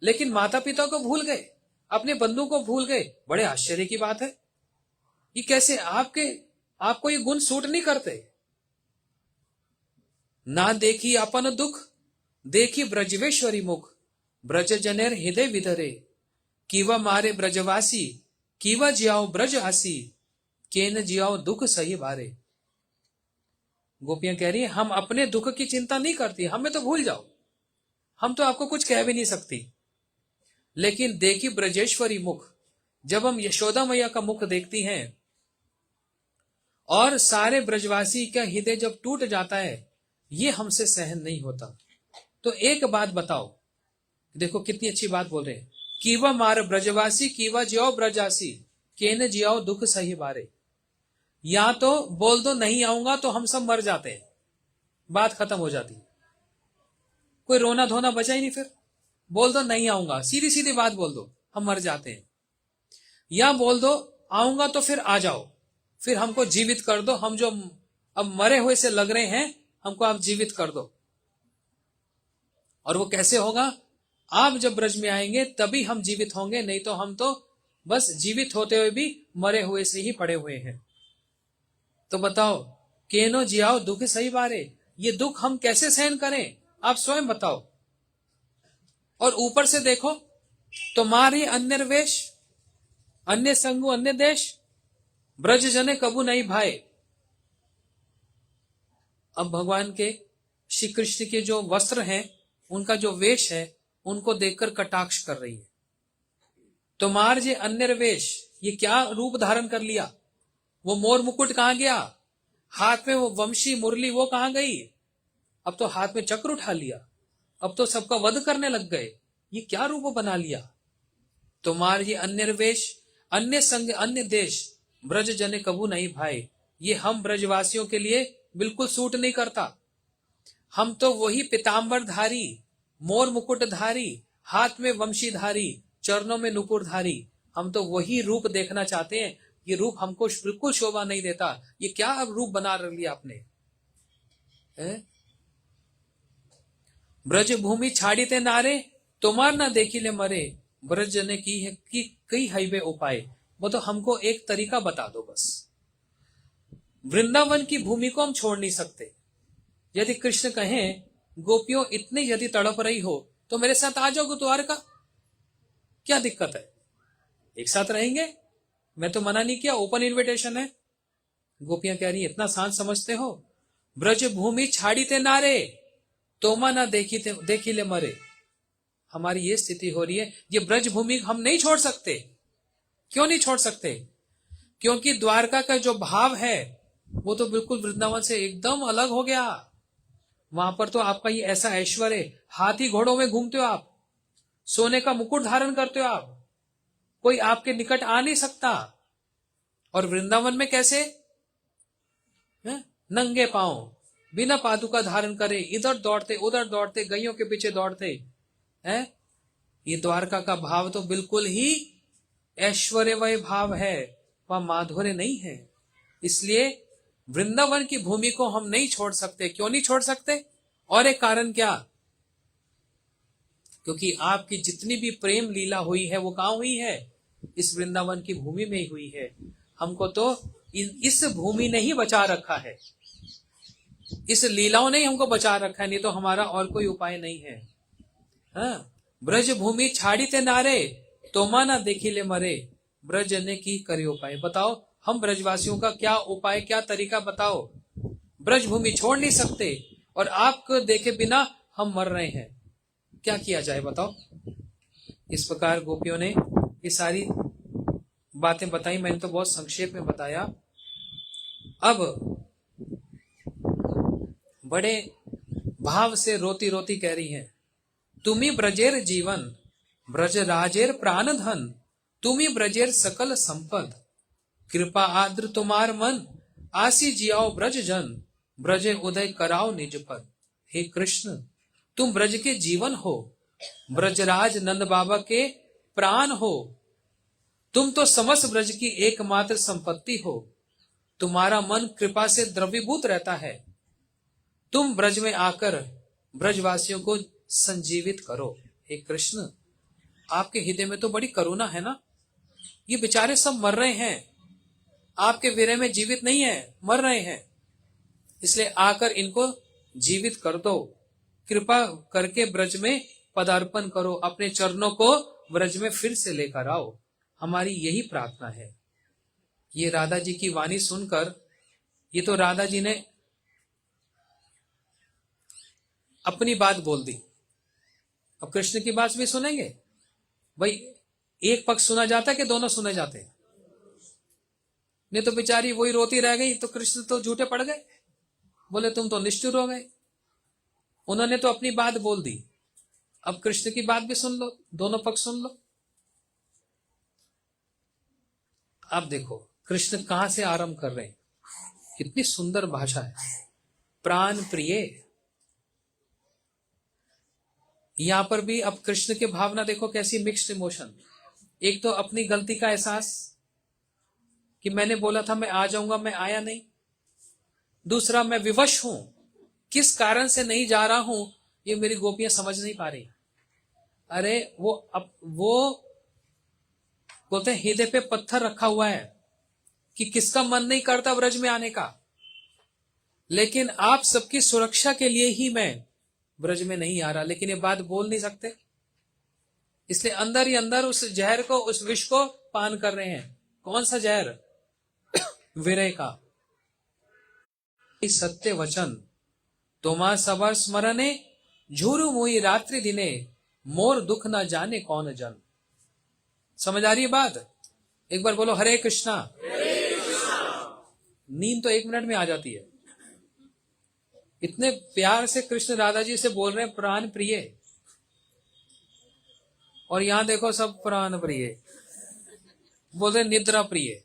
D: लेकिन माता पिता को भूल गए, अपने बंधु को भूल गए। बड़े आश्चर्य की बात है। ये कैसे? आपको ये गुण सूट नहीं करते। ना देखी अपन दुख, देखी ब्रजवेश्वरी मुख, ब्रज जनेर हृदय विधरे, कीवा मारे ब्रजवासी, कीवा जियाओ ब्रज आसी, केन जियाओ दुख सही भारे। गोपियां कह रही है हम अपने दुख की चिंता नहीं करती, हमें तो भूल जाओ, हम तो आपको कुछ कह भी नहीं सकती। लेकिन देखी ब्रजेश्वरी मुख, जब हम यशोदा मैया का मुख देखती हैं और सारे ब्रजवासी का हृदय जब टूट जाता है, ये हमसे सहन नहीं होता। तो एक बात बताओ, देखो कितनी अच्छी बात बोल रहे हैं, कीवा मार ब्रजवासी, कीवा जियाओ ब्रजासी, केन जियाओ दुख सही बारे। या तो बोल दो नहीं आऊंगा तो हम सब मर जाते हैं, बात खत्म हो जाती है, कोई रोना धोना बचा ही नहीं। फिर बोल दो नहीं आऊंगा, सीधी सीधी बात बोल दो, हम मर जाते हैं। या बोल दो आऊंगा तो फिर आ जाओ, फिर हमको जीवित कर दो, हम जो अब मरे हुए से लग रहे हैं, हमको आप जीवित कर दो। और वो कैसे होगा? आप जब ब्रज में आएंगे तभी हम जीवित होंगे, नहीं तो हम तो बस जीवित होते हुए भी मरे हुए से ही पड़े हुए हैं। तो बताओ, केनो जियाओ दुख सही बारे, ये दुख हम कैसे सहन करें? आप स्वयं बताओ। और ऊपर से देखो, तुम्हारी अन्य वेश, अन्य संगु अन्य देश, ब्रज जने कबू नहीं भाई। अब भगवान के, श्री कृष्ण के जो वस्त्र हैं, उनका जो वेश है, उनको देखकर कटाक्ष कर रही है। तुम्हार जे अन्य वेश, ये क्या रूप धारण कर लिया? वो मोर मुकुट कहां गया? हाथ में वो वंशी मुरली वो कहां गई? अब तो हाथ में चक्र उठा लिया, अब तो सबका वध करने लग गए। ये क्या रूप बना लिया? तुम्हारी अन्य वेश अन्य संग अन्य देश ब्रज जने कबू नहीं भाई। ये हम ब्रजवासियों के लिए बिल्कुल सूट नहीं करता। हम तो वही पीताम्बरधारी, मोर मुकुटधारी, हाथ में वंशीधारी, चरणों में नुपुरधारी, हम तो वही रूप देखना चाहते हैं। ये रूप हमको बिल्कुल शोभा नहीं देता। ये क्या अब रूप बना लिया आपने? ब्रज भूमि छाड़ी ते नारे, तुम्हार ना देखी ले मरे, ब्रज ने की है कि कई हाईवे उपाय। वो तो हमको एक तरीका बता दो बस। वृंदावन की भूमि को हम छोड़ नहीं सकते। यदि कृष्ण कहें गोपियों इतनी यदि तड़प रही हो तो मेरे साथ आ जाओ द्वारका, क्या दिक्कत है? एक साथ रहेंगे, मैं तो मना नहीं किया, ओपन इनविटेशन है। गोपियां कह रही इतना शांत समझते हो? ब्रज भूमि छाड़ी ते नारे, तोमा ना देखी ले मरे। हमारी ये स्थिति हो रही है, ये ब्रज भूमि हम नहीं छोड़ सकते। क्यों नहीं छोड़ सकते? क्योंकि द्वारका का जो भाव है वो तो बिल्कुल वृंदावन से एकदम अलग हो गया। वहां पर तो आपका ये ऐसा ऐश्वर्य, हाथी घोड़ों में घूमते हो आप, सोने का मुकुट धारण करते हो आप, कोई आपके निकट आ नहीं सकता। और वृंदावन में कैसे? नंगे पांव, बिना पादुका धारण करे, इधर दौड़ते उधर दौड़ते, गैयों के पीछे दौड़ते हैं। ये द्वारका का भाव तो बिल्कुल ही ऐश्वर्यमय भाव है, वह माधुर्य नहीं है। इसलिए वृंदावन की भूमि को हम नहीं छोड़ सकते। क्यों नहीं छोड़ सकते? और एक कारण क्या? क्योंकि आपकी जितनी भी प्रेम लीला हुई है वो कहां हुई है? इस वृंदावन की भूमि में ही हुई है। हमको तो इस भूमि ने ही बचा रखा है, इस लीलाओं ने ही हमको बचा रखा है, नहीं तो हमारा और कोई उपाय नहीं है। हाँ, ब्रज भूमि छाड़ी ते नारे, तोमा ना देखी ले मरे, ब्रज ने की करे उपाय। बताओ हम ब्रजवासियों का क्या उपाय, क्या तरीका बताओ? ब्रज भूमि छोड़ नहीं सकते और आपको देखे बिना हम मर रहे हैं, क्या किया जाए बताओ? इस प्रकार गोपियों ने ये सारी बातें बताई। मैंने तो बहुत संक्षेप में बताया। अब बड़े भाव से रोती रोती कह रही हैं, तुम्ही ब्रजेर जीवन, ब्रज राजेर प्राण धन, तुम्ही ब्रजेर सकल संपद, कृपा आद्र तुम्हार मन, आसी जियाओ ब्रज जन, ब्रजे उदय कराओ निज पद। हे कृष्ण, तुम ब्रज के जीवन हो, ब्रजराज नंद बाबा के प्राण हो, तुम तो समस्त ब्रज की एकमात्र संपत्ति हो, तुम्हारा मन कृपा से द्रवीभूत रहता है। तुम ब्रज में आकर ब्रजवासियों को संजीवित करो। हे कृष्ण, आपके हृदय में तो बड़ी करुणा है ना। ये बेचारे सब मर रहे हैं, आपके विरह में जीवित नहीं है, मर रहे हैं, इसलिए आकर इनको जीवित कर दो। कृपा करके ब्रज में पदार्पण करो, अपने चरणों को ब्रज में फिर से लेकर आओ। हमारी यही प्रार्थना है। ये राधा जी की वाणी सुनकर, ये तो राधा जी ने अपनी बात बोल दी। अब कृष्ण की बात भी सुनेंगे भाई? एक पक्ष सुना जाता है कि दोनों सुने जाते हैं? नहीं तो बेचारी वही रोती रह गई, तो कृष्ण तो झूठे पड़ गए, बोले तुम तो निष्ठुर हो गए। उन्होंने तो अपनी बात बोल दी, अब कृष्ण की बात भी सुन लो, दोनों पक्ष सुन लो। आप देखो कृष्ण कहां से आरंभ कर रहे हैं, कितनी सुंदर भाषा है। प्राण प्रिय, यहां पर भी अब कृष्ण की भावना देखो कैसी मिक्स्ड इमोशन। एक तो अपनी गलती का एहसास कि मैंने बोला था मैं आ जाऊंगा, मैं आया नहीं। दूसरा, मैं विवश हूं, किस कारण से नहीं जा रहा हूं ये मेरी गोपियां समझ नहीं पा रही। अरे वो बोलते हैं हृदय पे पत्थर रखा हुआ है कि किसका मन नहीं करता ब्रज में आने का, लेकिन आप सबकी सुरक्षा के लिए ही मैं ब्रज में नहीं आ रहा, लेकिन ये बात बोल नहीं सकते, इसलिए अंदर ही अंदर उस जहर को, उस विष को पान कर रहे हैं। कौन सा जहर? विरह का। सत्य वचन तुम्हार सबर स्मरणे, झूरू मुई रात्रि दिने, मोर दुख न जाने कौन जन। समझ आ रही है बात? एक बार बोलो हरे कृष्णा। नींद तो 1 मिनट में आ जाती है, इतने प्यार से कृष्ण राधा जी से बोल रहे हैं प्राण प्रिय। और यहां देखो सब प्राण प्रिय, बोलते निद्रा प्रिय।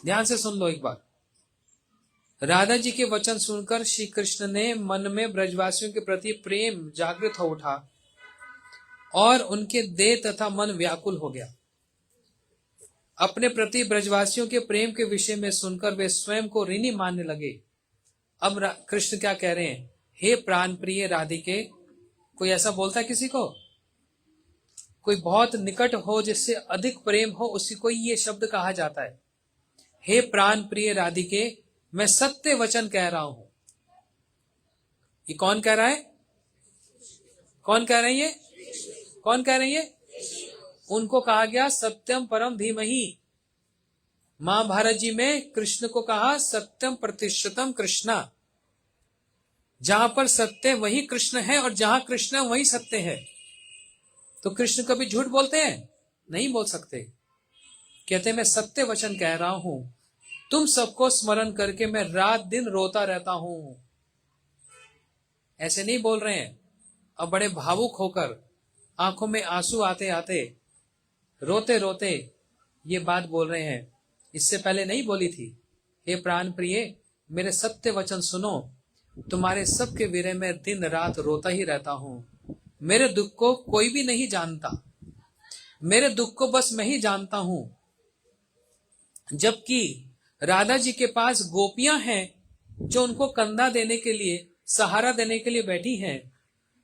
D: ध्यान से सुन लो एक बार। राधा जी के वचन सुनकर श्री कृष्ण ने मन में ब्रजवासियों के प्रति प्रेम जागृत हो उठा और उनके देह तथा मन व्याकुल हो गया। अपने प्रति ब्रजवासियों के प्रेम के विषय में सुनकर वे स्वयं को ऋणी मानने लगे। अब कृष्ण क्या कह रहे हैं? हे प्राण प्रिय राधिके। कोई ऐसा बोलता है किसी को? कोई बहुत निकट हो, जिससे अधिक प्रेम हो, उसी को ये शब्द कहा जाता है। हे प्राण प्रिय राधिके, मैं सत्य वचन कह रहा हूं। ये कौन कह रहा है? कौन कह रहे हैं ये? कौन कह रहे हैं ये? उनको कहा गया सत्यम परम धीमहि। महाभारत जी में कृष्ण को कहा सत्यम प्रतिशतम कृष्णा। जहां पर सत्य वही कृष्ण है और जहां कृष्ण वही सत्य है। तो कृष्ण कभी झूठ बोलते हैं? नहीं बोल सकते। कहते मैं सत्य वचन कह रहा हूं, तुम सबको स्मरण करके मैं रात दिन रोता रहता हूं। ऐसे नहीं बोल रहे हैं। अब बड़े भावुक होकर, आंखों में आंसू आते आते, रोते रोते ये बात बोल रहे हैं। इससे पहले नहीं बोली थी। हे प्राण प्रिय, मेरे सत्य वचन सुनो, तुम्हारे सबके विरह में दिन रात रोता ही रहता हूं। मेरे दुख को कोई भी नहीं जानता, मेरे दुख को बस मैं ही जानता हूं। जबकि राधा जी के पास गोपियां हैं जो उनको कंधा देने के लिए, सहारा देने के लिए बैठी हैं।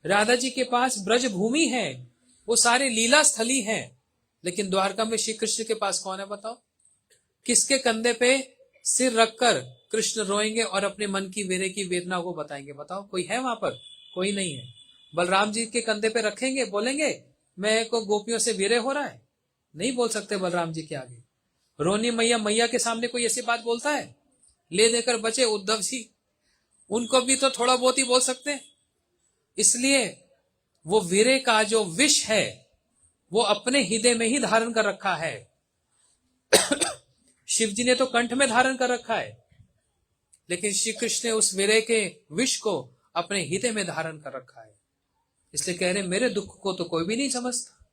D: राधा जी के पास ब्रज भूमि है, वो सारे लीला स्थली हैं। लेकिन द्वारका में श्री कृष्ण के पास कौन है बताओ? किसके कंधे पे सिर रखकर कृष्ण रोएंगे और अपने मन की विरह की वेदना को बताएंगे? बताओ, कोई है वहां पर? कोई नहीं है। बलराम जी के कंधे पे रखेंगे, बोलेंगे मैं को गोपियों से विरह हो रहा है? नहीं बोल सकते बलराम जी के आगे। रोनी मैया के सामने कोई ऐसी बात बोलता है? ले देकर बचे उद्धव जी, उनको भी तो थोड़ा बहुत ही बोल सकते हैं। इसलिए वो विरह का जो विष है वो अपने हृदय में ही धारण कर रखा है। शिव जी ने तो कंठ में धारण कर रखा है, लेकिन श्री कृष्ण ने उस विरह के विष को अपने हृदय में धारण कर रखा है। इसलिए कह रहे मेरे दुख को तो कोई भी नहीं समझता,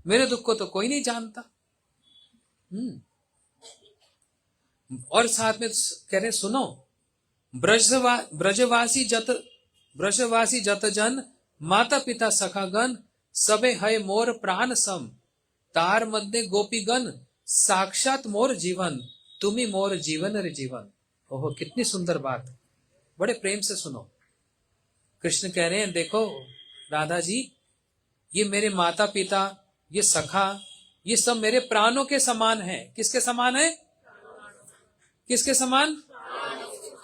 D: मेरे दुख को तो कोई नहीं जानता। और साथ में कह रहे सुनो, ब्रजवासी जत जन माता पिता सखागन सबे है मोर प्राण सम, तार मध्य गोपीगण साक्षात मोर जीवन, तुम्ही मोर जीवन रे जीवन। ओहो, कितनी सुंदर बात। बड़े प्रेम से सुनो। कृष्ण कह रहे हैं देखो राधा जी, ये मेरे माता पिता, ये सखा, ये सब मेरे प्राणों के समान है। किसके समान है? किसके समान?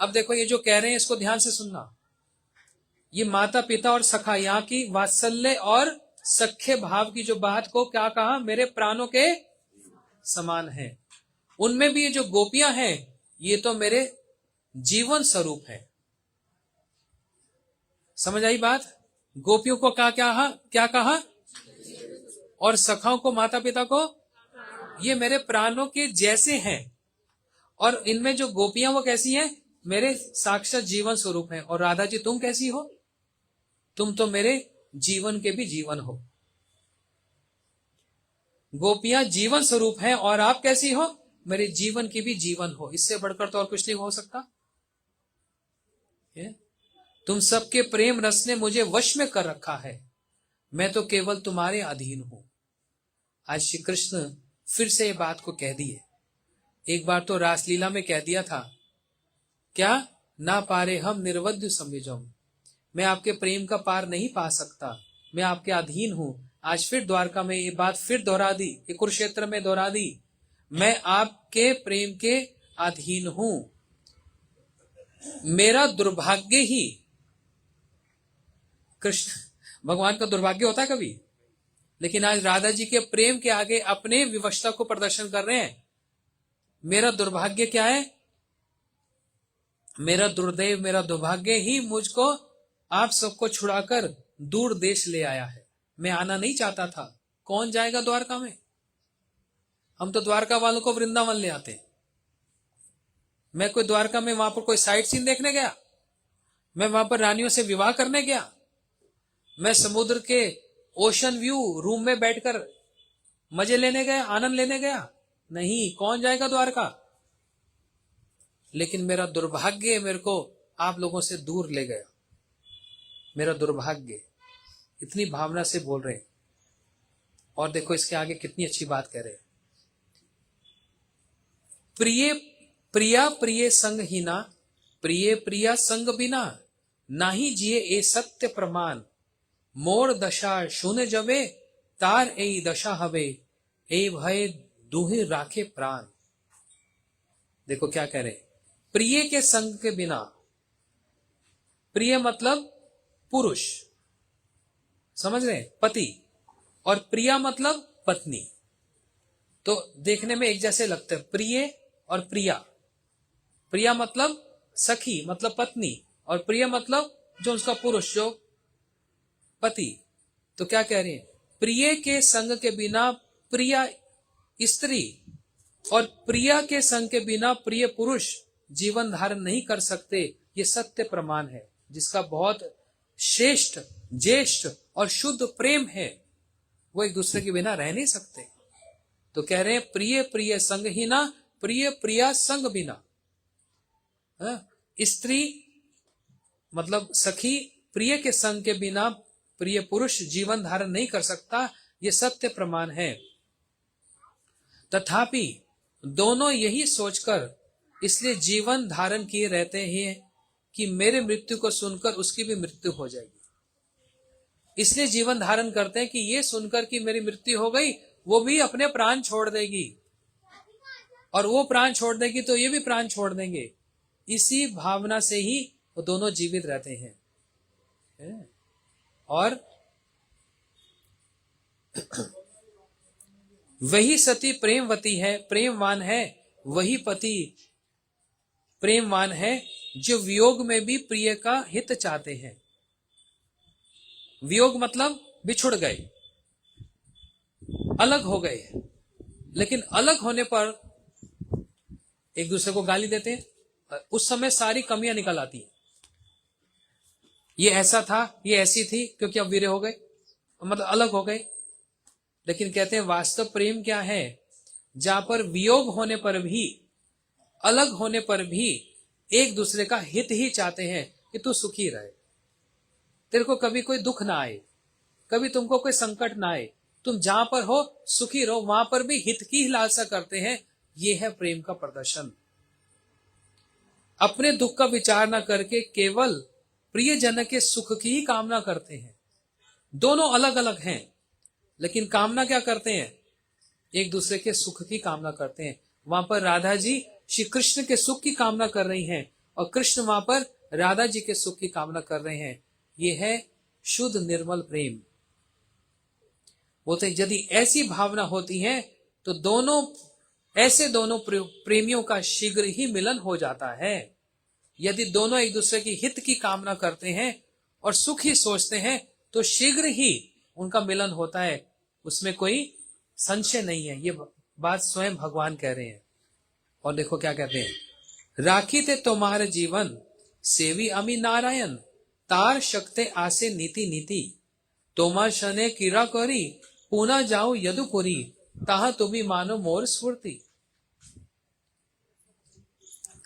D: अब देखो ये जो कह रहे हैं इसको ध्यान से सुनना। ये माता पिता और सखा, यहाँ की वात्सल्य और सख्य भाव की जो बात को क्या कहा? मेरे प्राणों के समान है। उनमें भी ये जो गोपियां हैं ये तो मेरे जीवन स्वरूप है। समझ आई बात? गोपियों को क्या कहा? और सखाओं को, माता पिता को, ये मेरे प्राणों के जैसे हैं। और इनमें जो गोपियां वो कैसी हैं? मेरे साक्षात जीवन स्वरूप हैं। और राधा जी तुम कैसी हो? तुम तो मेरे जीवन के भी जीवन हो। गोपियां जीवन स्वरूप हैं और आप कैसी हो? मेरे जीवन की भी जीवन हो। इससे बढ़कर तो और कुछ नहीं हो सकता। तुम सबके प्रेम रस ने मुझे वश में कर रखा है, मैं तो केवल तुम्हारे अधीन हूं। आज श्री कृष्ण फिर से ये बात को कह दिए। एक बार तो रासलीला में कह दिया था, क्या ना पारे हम निर्वध्य समझम, मैं आपके प्रेम का पार नहीं पा सकता, मैं आपके अधीन हूं। आज फिर द्वारका में ये बात फिर दोहरा दी, ये कुरुक्षेत्र में दोहरा दी, मैं आपके प्रेम के अधीन हूं। मेरा दुर्भाग्य ही, कृष्ण भगवान का दुर्भाग्य होता है कभी? लेकिन आज राधा जी के प्रेम के आगे अपने विवशता को प्रदर्शन कर रहे हैं। मेरा दुर्भाग्य क्या है? मेरा दुर्दैव, मेरा दुर्भाग्य ही मुझको आप सबको छुड़ाकर दूर देश ले आया है। मैं आना नहीं चाहता था। कौन जाएगा द्वारका में? हम तो द्वारका वालों को वृंदावन ले आते। मैं कोई द्वारका में वहां पर कोई साइट सीन देखने गया? मैं वहां पर रानियों से विवाह करने गया? मैं समुद्र के ओशन व्यू रूम में बैठकर मजे लेने गया, आनंद लेने गया? नहीं, कौन जाएगा द्वारका? लेकिन मेरा दुर्भाग्य मेरे को आप लोगों से दूर ले गया, मेरा दुर्भाग्य। इतनी भावना से बोल रहे हैं। और देखो इसके आगे कितनी अच्छी बात कह रहे हैं। प्रिय प्रिया प्रिय संग हीना, प्रिय प्रिया संग बिना, नाही जिए ए सत्य प्रमाण, मोर दशा शून्य जबे, तार ए दशा हवे, ए भय दुहि राखे प्राण। देखो क्या कह रहे हैं, प्रिय के संग के बिना, प्रिय मतलब पुरुष, समझ रहे हैं, पति, और प्रिया मतलब पत्नी। तो देखने में एक जैसे लगते हैं, प्रिय और प्रिया। प्रिया मतलब सखी, मतलब पत्नी, और प्रिय मतलब जो उसका पुरुष, जो पति। तो क्या कह रहे हैं, प्रिय के संग के बिना प्रिया स्त्री और प्रिया के संग के बिना प्रिय पुरुष जीवन धारण नहीं कर सकते। ये सत्य प्रमाण है, जिसका बहुत श्रेष्ठ, ज्येष्ठ और शुद्ध प्रेम है, वो एक दूसरे के बिना रह नहीं सकते। तो कह रहे हैं प्रिय प्रिय संग ही ना, प्रिय प्रिया संग बिना। स्त्री मतलब सखी, प्रिय के संग के बिना प्रिय पुरुष जीवन धारण नहीं कर सकता, ये सत्य प्रमाण है। तथापि दोनों यही सोचकर इसलिए जीवन धारण किए रहते हैं कि मेरे मृत्यु को सुनकर उसकी भी मृत्यु हो जाएगी। इसलिए जीवन धारण करते हैं कि ये सुनकर कि मेरी मृत्यु हो गई, वो भी अपने प्राण छोड़ देगी, और वो प्राण छोड़ देगी तो ये भी प्राण छोड़ देंगे। इसी भावना से ही वो दोनों जीवित रहते हैं। और वही सती प्रेमवती है, प्रेमवान है, वही पति प्रेमवान है जो वियोग में भी प्रिय का हित चाहते हैं। वियोग मतलब बिछुड़ गए, अलग हो गए, लेकिन अलग होने पर एक दूसरे को गाली देते हैं। उस समय सारी कमियां निकल आती हैं। ये ऐसा था, ये ऐसी थी, क्योंकि अब वीरे हो गए, मतलब अलग हो गए। लेकिन कहते हैं वास्तव प्रेम क्या है, जहां पर वियोग होने पर भी, अलग होने पर भी एक दूसरे का हित ही चाहते हैं कि तू सुखी रहे, तेरे को कभी कोई दुख ना आए, कभी तुमको कोई संकट ना आए, तुम जहां पर हो सुखी रहो, वहां पर भी हित की लालसा करते हैं। यह है प्रेम का प्रदर्शन। अपने दुख का विचार न करके केवल प्रियजन के सुख की ही कामना करते हैं। दोनों अलग अलग हैं, लेकिन कामना क्या करते हैं, एक दूसरे के सुख की कामना करते हैं। वहां पर राधा जी श्री कृष्ण के सुख की कामना कर रही हैं, और कृष्ण वहां पर राधा जी के सुख की कामना कर रहे हैं। यह है शुद्ध निर्मल प्रेम। बोलते यदि ऐसी भावना होती है तो दोनों प्रेमियों का शीघ्र ही मिलन हो जाता है। यदि दोनों एक दूसरे की हित की कामना करते हैं और सुख ही सोचते हैं तो शीघ्र ही उनका मिलन होता है, उसमें कोई संशय नहीं है। ये बात स्वयं भगवान कह रहे हैं। और देखो क्या कहते हैं, राखी ते तुम्हारे जीवन सेवी अमी नारायण, तार शक्ते आसे नीति नीति, तोमा शने कीरा करी, पुना जाओ यदुपुरी, ताहा तुम्ही मानो मोर स्फूर्ति।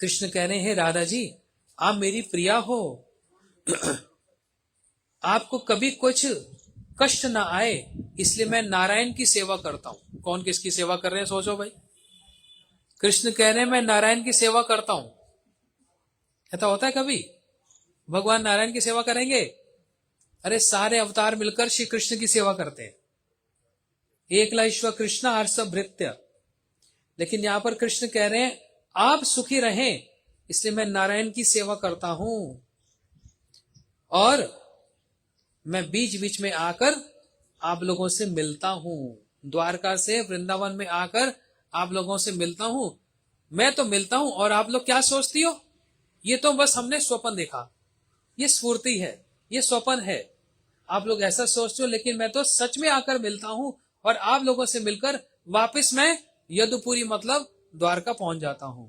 D: कृष्ण कह रहे हैं राधा जी आप मेरी प्रिया हो, आपको कभी कुछ कष्ट ना आए, इसलिए मैं नारायण की सेवा करता हूं। कौन किसकी सेवा कर रहे हैं सोचो भाई। कृष्ण कह रहे हैं मैं नारायण की सेवा करता हूं। ऐसा होता है कभी भगवान नारायण की सेवा करेंगे? अरे सारे अवतार मिलकर श्री कृष्ण की सेवा करते हैं। एकला ईश्वर कृष्ण हर्ष भृत्य। लेकिन यहां पर कृष्ण कह रहे हैं आप सुखी रहें, इसलिए मैं नारायण की सेवा करता हूं, और मैं बीच बीच में आकर आप लोगों से मिलता हूं। द्वारका से वृंदावन में आकर आप लोगों से मिलता हूं। मैं तो मिलता हूं और आप लोग क्या सोचती हो, ये तो बस हमने स्वप्न देखा, ये स्फूर्ति है, ये स्वप्न है, आप लोग ऐसा सोचते हो, लेकिन मैं तो सच में आकर मिलता हूं और आप लोगों से मिलकर वापस मैं यदुपुरी मतलब द्वारका पहुंच जाता हूं।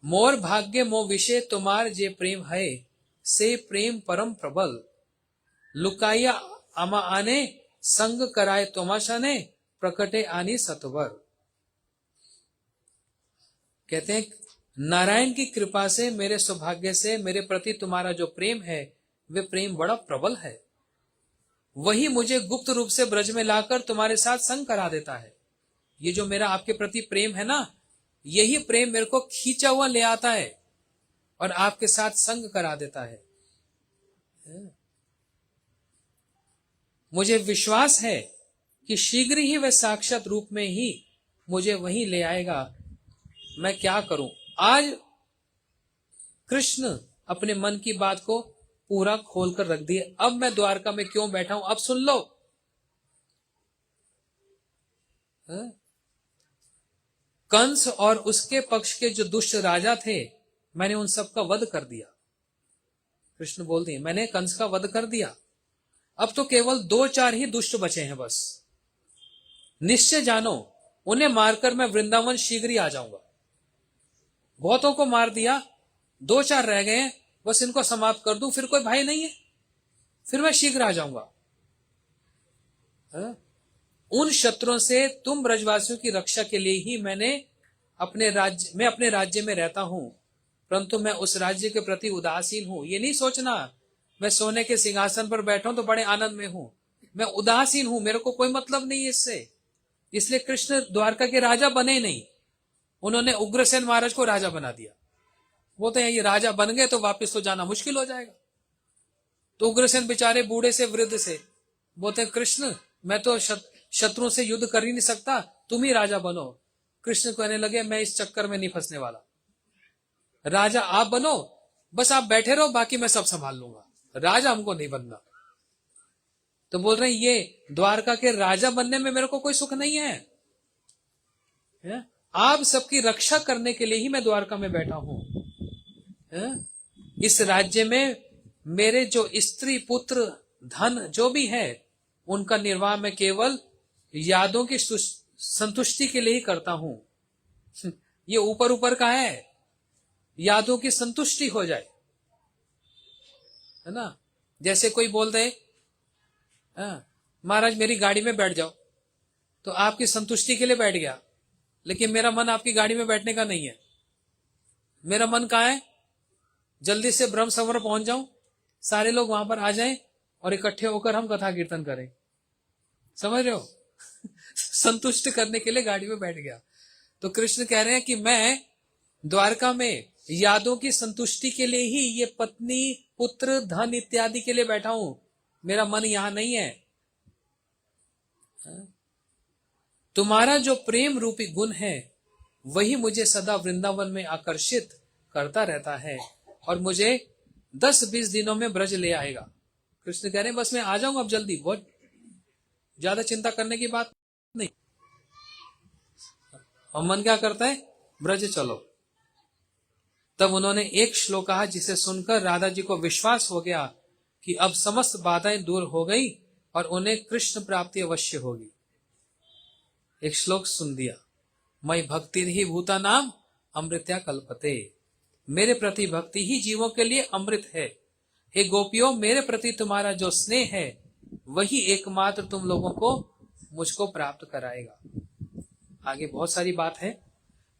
D: मोर भाग्य मो विषय तुम्हार जे प्रेम है, से प्रेम परम प्रबल, लुकाया आमा आने संग कराए तमाशाने प्रकटे आनी सतवर। कहते हैं नारायण की कृपा से, मेरे सौभाग्य से मेरे प्रति तुम्हारा जो प्रेम है वे प्रेम बड़ा प्रबल है। वही मुझे गुप्त रूप से ब्रज में लाकर तुम्हारे साथ संग करा देता है। ये जो मेरा आपके प्रति प्रेम है ना, यही प्रेम मेरे को खींचा हुआ ले आता है और आपके साथ संग करा देता है। मुझे विश्वास है कि शीघ्र ही वह साक्षात रूप में ही मुझे वहीं ले आएगा। मैं क्या करूं? आज कृष्ण अपने मन की बात को पूरा खोल कर रख दिए। अब मैं द्वारका में क्यों बैठा हूं, अब सुन लो। कंस और उसके पक्ष के जो दुष्ट राजा थे, मैंने उन सब का वध कर दिया। कृष्ण बोलते हैं मैंने कंस का वध कर दिया। अब तो केवल 2-4 ही दुष्ट बचे हैं बस। निश्चय जानो उन्हें मारकर मैं वृंदावन शीघ्र ही आ जाऊंगा। बहुतों को मार दिया, 2-4 रह गए हैं, बस इनको समाप्त कर दूं, फिर कोई भय नहीं है, फिर मैं शीघ्र आ जाऊंगा। उन शत्रुओं से तुम ब्रजवासियों की रक्षा के लिए ही मैं अपने राज्य में रहता हूं, परंतु मैं उस राज्य के प्रति उदासीन हूं। ये नहीं सोचना मैं सोने के सिंहासन पर बैठा हूं तो बड़े आनंद में हूं। मैं उदासीन हूं, मेरे को कोई मतलब नहीं है इससे। इसलिए कृष्ण द्वारका के राजा बने नहीं, उन्होंने उग्रसेन महाराज को राजा बना दिया। वो तो ये राजा बन गए तो वापस तो जाना मुश्किल हो जाएगा। तो उग्रसेन बेचारे बूढ़े से वृद्ध से बोलते कृष्ण मैं तो शत्रुओं से युद्ध कर ही नहीं सकता, तुम ही राजा बनो। कृष्ण कहने लगे मैं इस चक्कर में नहीं फंसने वाला, राजा आप बनो, बस आप बैठे रहो, बाकी मैं सब संभाल लूंगा, राजा हमको नहीं बनना। तो बोल रहे ये द्वारका के राजा बनने में मेरे को कोई सुख नहीं है, आप सबकी रक्षा करने के लिए ही मैं द्वारका में बैठा हूं। इस राज्य में मेरे जो स्त्री पुत्र धन जो भी है उनका निर्वाह मैं केवल यादों की संतुष्टि के लिए ही करता हूं। ये ऊपर ऊपर का है, यादों की संतुष्टि हो जाए, है ना। जैसे कोई बोल दे महाराज मेरी गाड़ी में बैठ जाओ, तो आपकी संतुष्टि के लिए बैठ गया, लेकिन मेरा मन आपकी गाड़ी में बैठने का नहीं है। मेरा मन कहाँ है, जल्दी से ब्रह्म सरोवर पहुंच जाऊं, सारे लोग वहां पर आ जाएं और इकट्ठे होकर हम कथा कीर्तन करें। समझ रहे हो? संतुष्ट करने के लिए गाड़ी में बैठ गया। तो कृष्ण कह रहे हैं कि मैं द्वारका में यादों की संतुष्टि के लिए ही ये पत्नी पुत्र धन इत्यादि के लिए बैठा हूं, मेरा मन यहां नहीं है। तुम्हारा जो प्रेम रूपी गुण है वही मुझे सदा वृंदावन में आकर्षित करता रहता है और मुझे 10-20 दिनों में ब्रज ले आएगा। कृष्ण कह रहे हैं बस मैं आ जाऊंगा अब जल्दी, बहुत ज्यादा चिंता करने की बात नहीं। और मन क्या करता है, ब्रज चलो। तब उन्होंने एक श्लोक कहा जिसे सुनकर राधा जी को विश्वास हो गया कि अब समस्त बाधाएं दूर हो गई और उन्हें कृष्ण प्राप्ति अवश्य होगी। एक श्लोक सुन दिया, मई भक्ति ही भूता नाम अमृत्या कल्पते। मेरे प्रति भक्ति ही जीवों के लिए अमृत है। हे गोपियों, मेरे प्रति तुम्हारा जो स्नेह है वही एकमात्र तुम लोगों को मुझको प्राप्त कराएगा। आगे बहुत सारी बात है,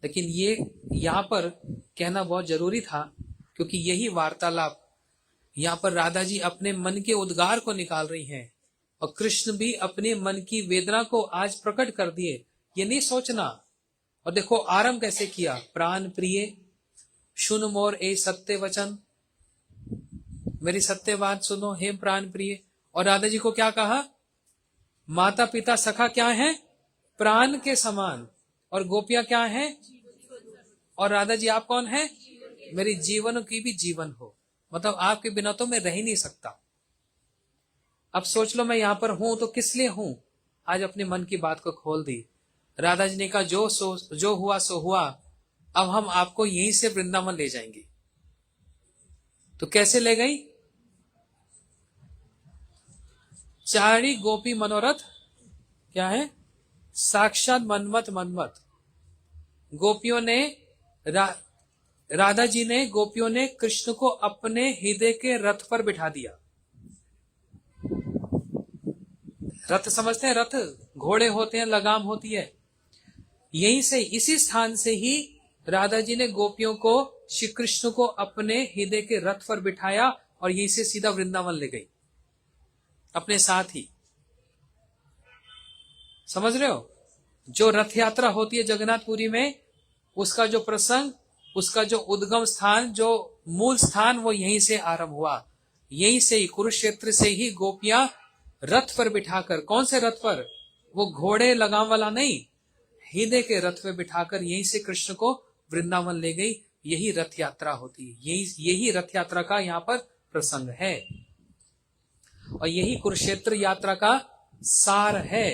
D: लेकिन ये यहाँ पर कहना बहुत जरूरी था, क्योंकि यही वार्तालाप यहाँ पर राधा जी अपने मन के उद्गार को निकाल रही हैं और कृष्ण भी अपने मन की वेदना को आज प्रकट कर दिए। ये नहीं सोचना। और देखो आरंभ कैसे किया, प्राण प्रिय सुन मोर ए सत्य वचन, मेरी सत्य बात सुनो हे प्राण प्रिय। और राधा जी को क्या कहा, माता पिता सखा क्या है, प्राण के समान, और गोपियां क्या है, और राधा जी आप कौन है, मेरी जीवन की भी जीवन हो, मतलब आपके बिना तो मैं रह ही नहीं सकता। अब सोच लो मैं यहां पर हूं तो किस लिए हूं। आज अपने मन की बात को खोल दी। राधा जी ने कहा जो हुआ सो हुआ, अब हम आपको यहीं से वृंदावन ले जाएंगे। तो कैसे ले गई, चारी गोपी मनोरथ क्या है, साक्षात मनमत मनमत। गोपियों ने राधा जी ने गोपियों ने कृष्ण को अपने हृदय के रथ पर बिठा दिया। रथ समझते हैं, रथ घोड़े होते हैं, लगाम होती है। यहीं से, इसी स्थान से ही राधा जी ने गोपियों को, श्री कृष्ण को अपने हृदय के रथ पर बिठाया और यहीं से सीधा वृंदावन ले गई अपने साथ ही। समझ रहे हो? जो रथ यात्रा होती है जगन्नाथपुरी में, उसका जो प्रसंग, उसका जो उद्गम स्थान, जो मूल स्थान, वो यहीं से आरंभ हुआ। यहीं से ही, कुरुक्षेत्र से ही गोपियां रथ पर बिठाकर, कौन से रथ पर? वो घोड़े लगाम वाला नहीं, हृदय के रथ पे बिठाकर यहीं से कृष्ण को वृंदावन ले गई। यही रथ यात्रा होती है, यही रथ यात्रा का यहाँ पर प्रसंग है और यही कुरुक्षेत्र यात्रा का सार है।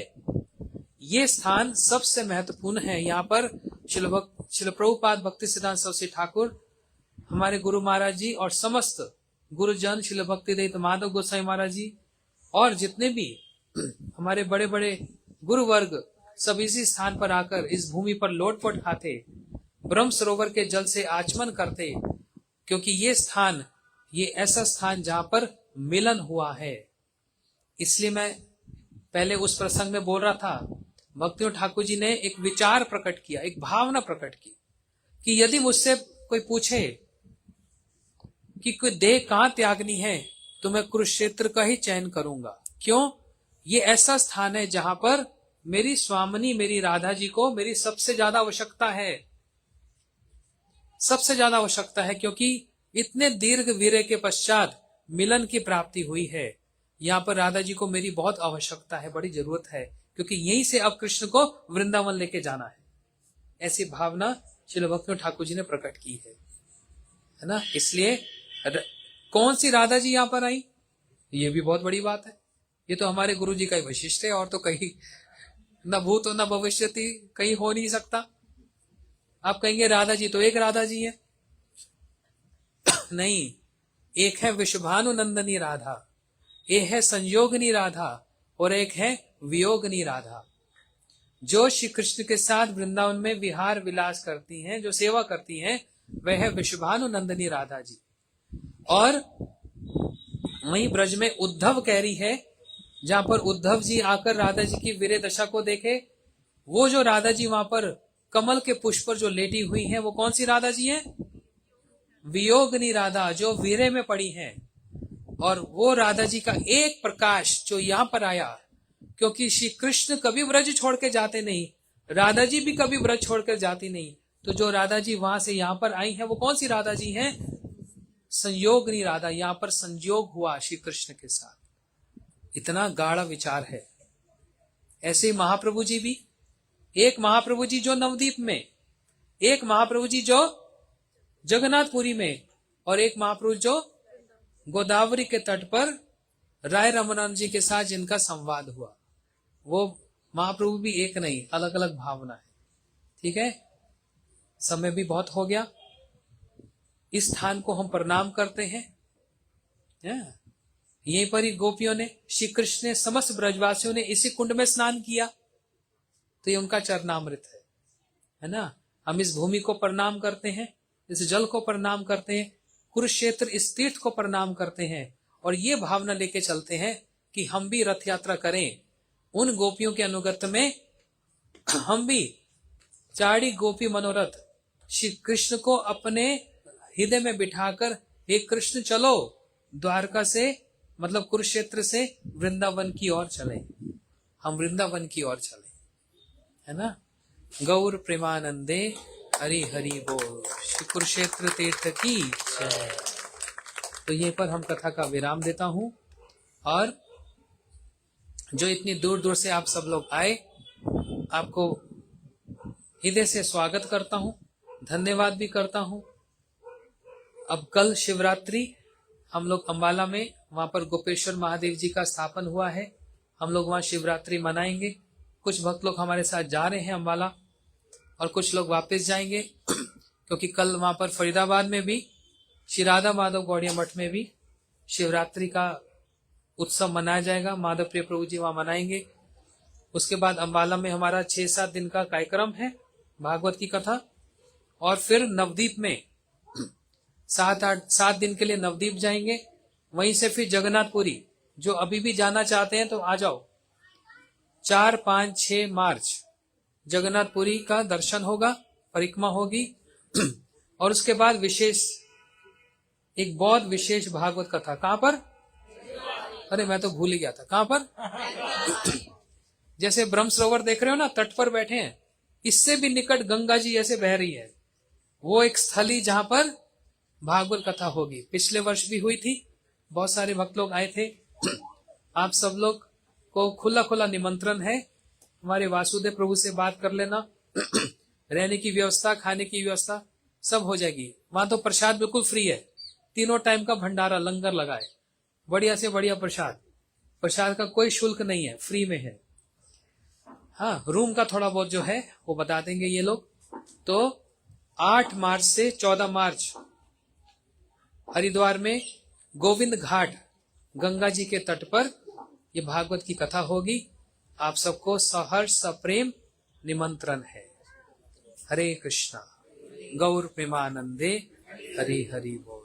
D: ये स्थान सबसे महत्वपूर्ण है। यहाँ पर श्रील प्रभुपाद भक्ति सिद्धांत सरस्वती ठाकुर, हमारे गुरु महाराज जी और समस्त गुरुजन, श्रील भक्ति दत्त माधव गोसाई महाराज जी और जितने भी हमारे बड़े बड़े गुरु वर्ग, सब इसी स्थान पर आकर इस भूमि पर लोटपोट खाते, ब्रह्म सरोवर के जल से आचमन करते, क्योंकि ये स्थान, ये ऐसा स्थान जहां पर मिलन हुआ है। इसलिए मैं पहले उस प्रसंग में बोल रहा था, भक्तियों ठाकुर जी ने एक विचार प्रकट किया, एक भावना प्रकट की कि यदि मुझसे कोई पूछे कि कोई देह कहां त्यागनी है, तो मैं कुरुक्षेत्र का ही चयन करूंगा। क्यों? ये ऐसा स्थान है जहां पर मेरी स्वामिनी, मेरी राधा जी को मेरी सबसे ज्यादा आवश्यकता है, सबसे ज्यादा आवश्यकता है, क्योंकि इतने दीर्घ वीर्य के पश्चात मिलन की प्राप्ति हुई है। यहाँ पर राधा जी को मेरी बहुत आवश्यकता है, बड़ी जरूरत है, क्योंकि यहीं से अब कृष्ण को वृंदावन लेके जाना है। ऐसी भावना श्रील भक्ति ठाकुर जी ने प्रकट की है ना। इसलिए कौन सी राधा जी यहाँ पर आई, ये भी बहुत बड़ी बात है। ये तो हमारे गुरु जी का ही वैशिष्ट है, और तो कहीं न भूत न भविष्यति कहीं हो नहीं सकता। आप कहेंगे राधा जी तो एक राधा जी है, नहीं, एक है विश्वभानु नंदनी राधा, एक है संयोगनी राधा और एक है वियोगनी राधा। जो श्री कृष्ण के साथ वृंदावन में विहार विलास करती हैं, जो सेवा करती हैं, वह है विश्वभानु नंदनी राधा जी। और वहीं ब्रज में उद्धव कह रही है, जहां पर उद्धव जी आकर राधा जी की वीर्य दशा को देखे, वो जो राधा जी वहां पर कमल के पुष्प पर जो लेटी हुई हैं, वो कौन सी राधा जी हैं? वियोगनी राधा, जो वीर्य में पड़ी हैं। और वो राधा जी का एक प्रकाश जो यहाँ पर आया, क्योंकि श्री कृष्ण कभी ब्रज छोड़ के जाते नहीं, राधा जी भी कभी ब्रज छोड़कर जाती नहीं, तो जो राधा जी वहां से यहाँ पर आई हैं, वो कौन सी राधा जी हैं? संयोगनी राधा। यहाँ पर संयोग हुआ श्री कृष्ण के साथ, इतना गाढ़ा विचार है। ऐसे ही महाप्रभु जी भी, एक महाप्रभु जी जो नवदीप में, एक महाप्रभु जी जो जगन्नाथपुरी में, और एक महाप्रभु जो गोदावरी के तट पर राय रमनन जी के साथ जिनका संवाद हुआ, वो महाप्रभु भी एक नहीं, अलग अलग भावना है। ठीक है, समय भी बहुत हो गया। इस स्थान को हम प्रणाम करते हैं। यहीं पर ही गोपियों ने, श्री कृष्ण ने, समस्त ब्रजवासियों ने इसी कुंड में स्नान किया, तो ये उनका चरणामृत है ना। हम इस भूमि को प्रणाम करते हैं, इस जल को प्रणाम करते हैं, कुरुक्षेत्र इस तीर्थ को प्रणाम करते हैं, और ये भावना लेके चलते हैं कि हम भी रथ यात्रा करें। उन गोपियों के अनुगत्य में हम भी चाड़ी गोपी मनोरथ श्री कृष्ण को अपने हृदय में बिठाकर, हे कृष्ण चलो द्वारका से, मतलब कुरुक्षेत्र से वृंदावन की ओर चले, हम वृंदावन की ओर चले, है ना। गौर प्रेमानंदे हरि हरि बोल, श्री कुरुक्षेत्र तीर्थ की जय। तो यहीं पर हम कथा का विराम देता हूं, और जो इतनी दूर दूर से आप सब लोग आए, आपको हृदय से स्वागत करता हूं, धन्यवाद भी करता हूं। अब कल शिवरात्रि, हम लोग अंबाला में, वहां पर गोपेश्वर महादेव जी का स्थापन हुआ है, हम लोग वहां शिवरात्रि मनाएंगे। कुछ भक्त लोग हमारे साथ जा रहे हैं अंबाला, और कुछ लोग वापस जाएंगे, क्योंकि कल वहां पर फरीदाबाद में भी, श्री राधा माधव गौड़िया मठ में भी शिवरात्रि का उत्सव मनाया जाएगा। माधव प्रिय प्रभु जी वहां मनाएंगे। उसके बाद अंबाला में हमारा 6-7 दिन का कार्यक्रम है, भागवत की कथा, और फिर नवदीप में 7 दिन के लिए नवदीप जाएंगे। वहीं से फिर जगन्नाथपुरी, जो अभी भी जाना चाहते हैं तो आ जाओ, 4, 5, 6 मार्च जगन्नाथपुरी का दर्शन होगा, परिक्रमा होगी और उसके बाद विशेष एक बहुत विशेष भागवत कथा। कहां पर? अरे मैं तो भूल ही गया था। कहां पर? जैसे ब्रह्म सरोवर देख रहे हो ना, तट पर बैठे हैं, इससे भी निकट गंगा जी ऐसे बह रही है। वो एक स्थली जहां पर भागवत कथा होगी। पिछले वर्ष भी हुई थी, बहुत सारे भक्त लोग आए थे। आप सब लोग को खुला खुला निमंत्रण है। हमारे वासुदेव प्रभु से बात कर लेना। रहने की व्यवस्था, खाने की व्यवस्था सब हो जाएगी। वहां तो प्रसाद बिल्कुल फ्री है, तीनों टाइम का भंडारा, लंगर लगाए, बढ़िया से बढ़िया प्रसाद। प्रसाद का कोई शुल्क नहीं है, फ्री में है। हाँ, रूम का थोड़ा बहुत जो है वो बता देंगे ये लोग। तो 8 मार्च से 14 मार्च हरिद्वार में गोविंद घाट गंगा जी के तट पर ये भागवत की कथा होगी। आप सबको सहर्ष सप्रेम निमंत्रण है। हरे कृष्णा, गौर प्रेमानंदे, हरि हरि बोल।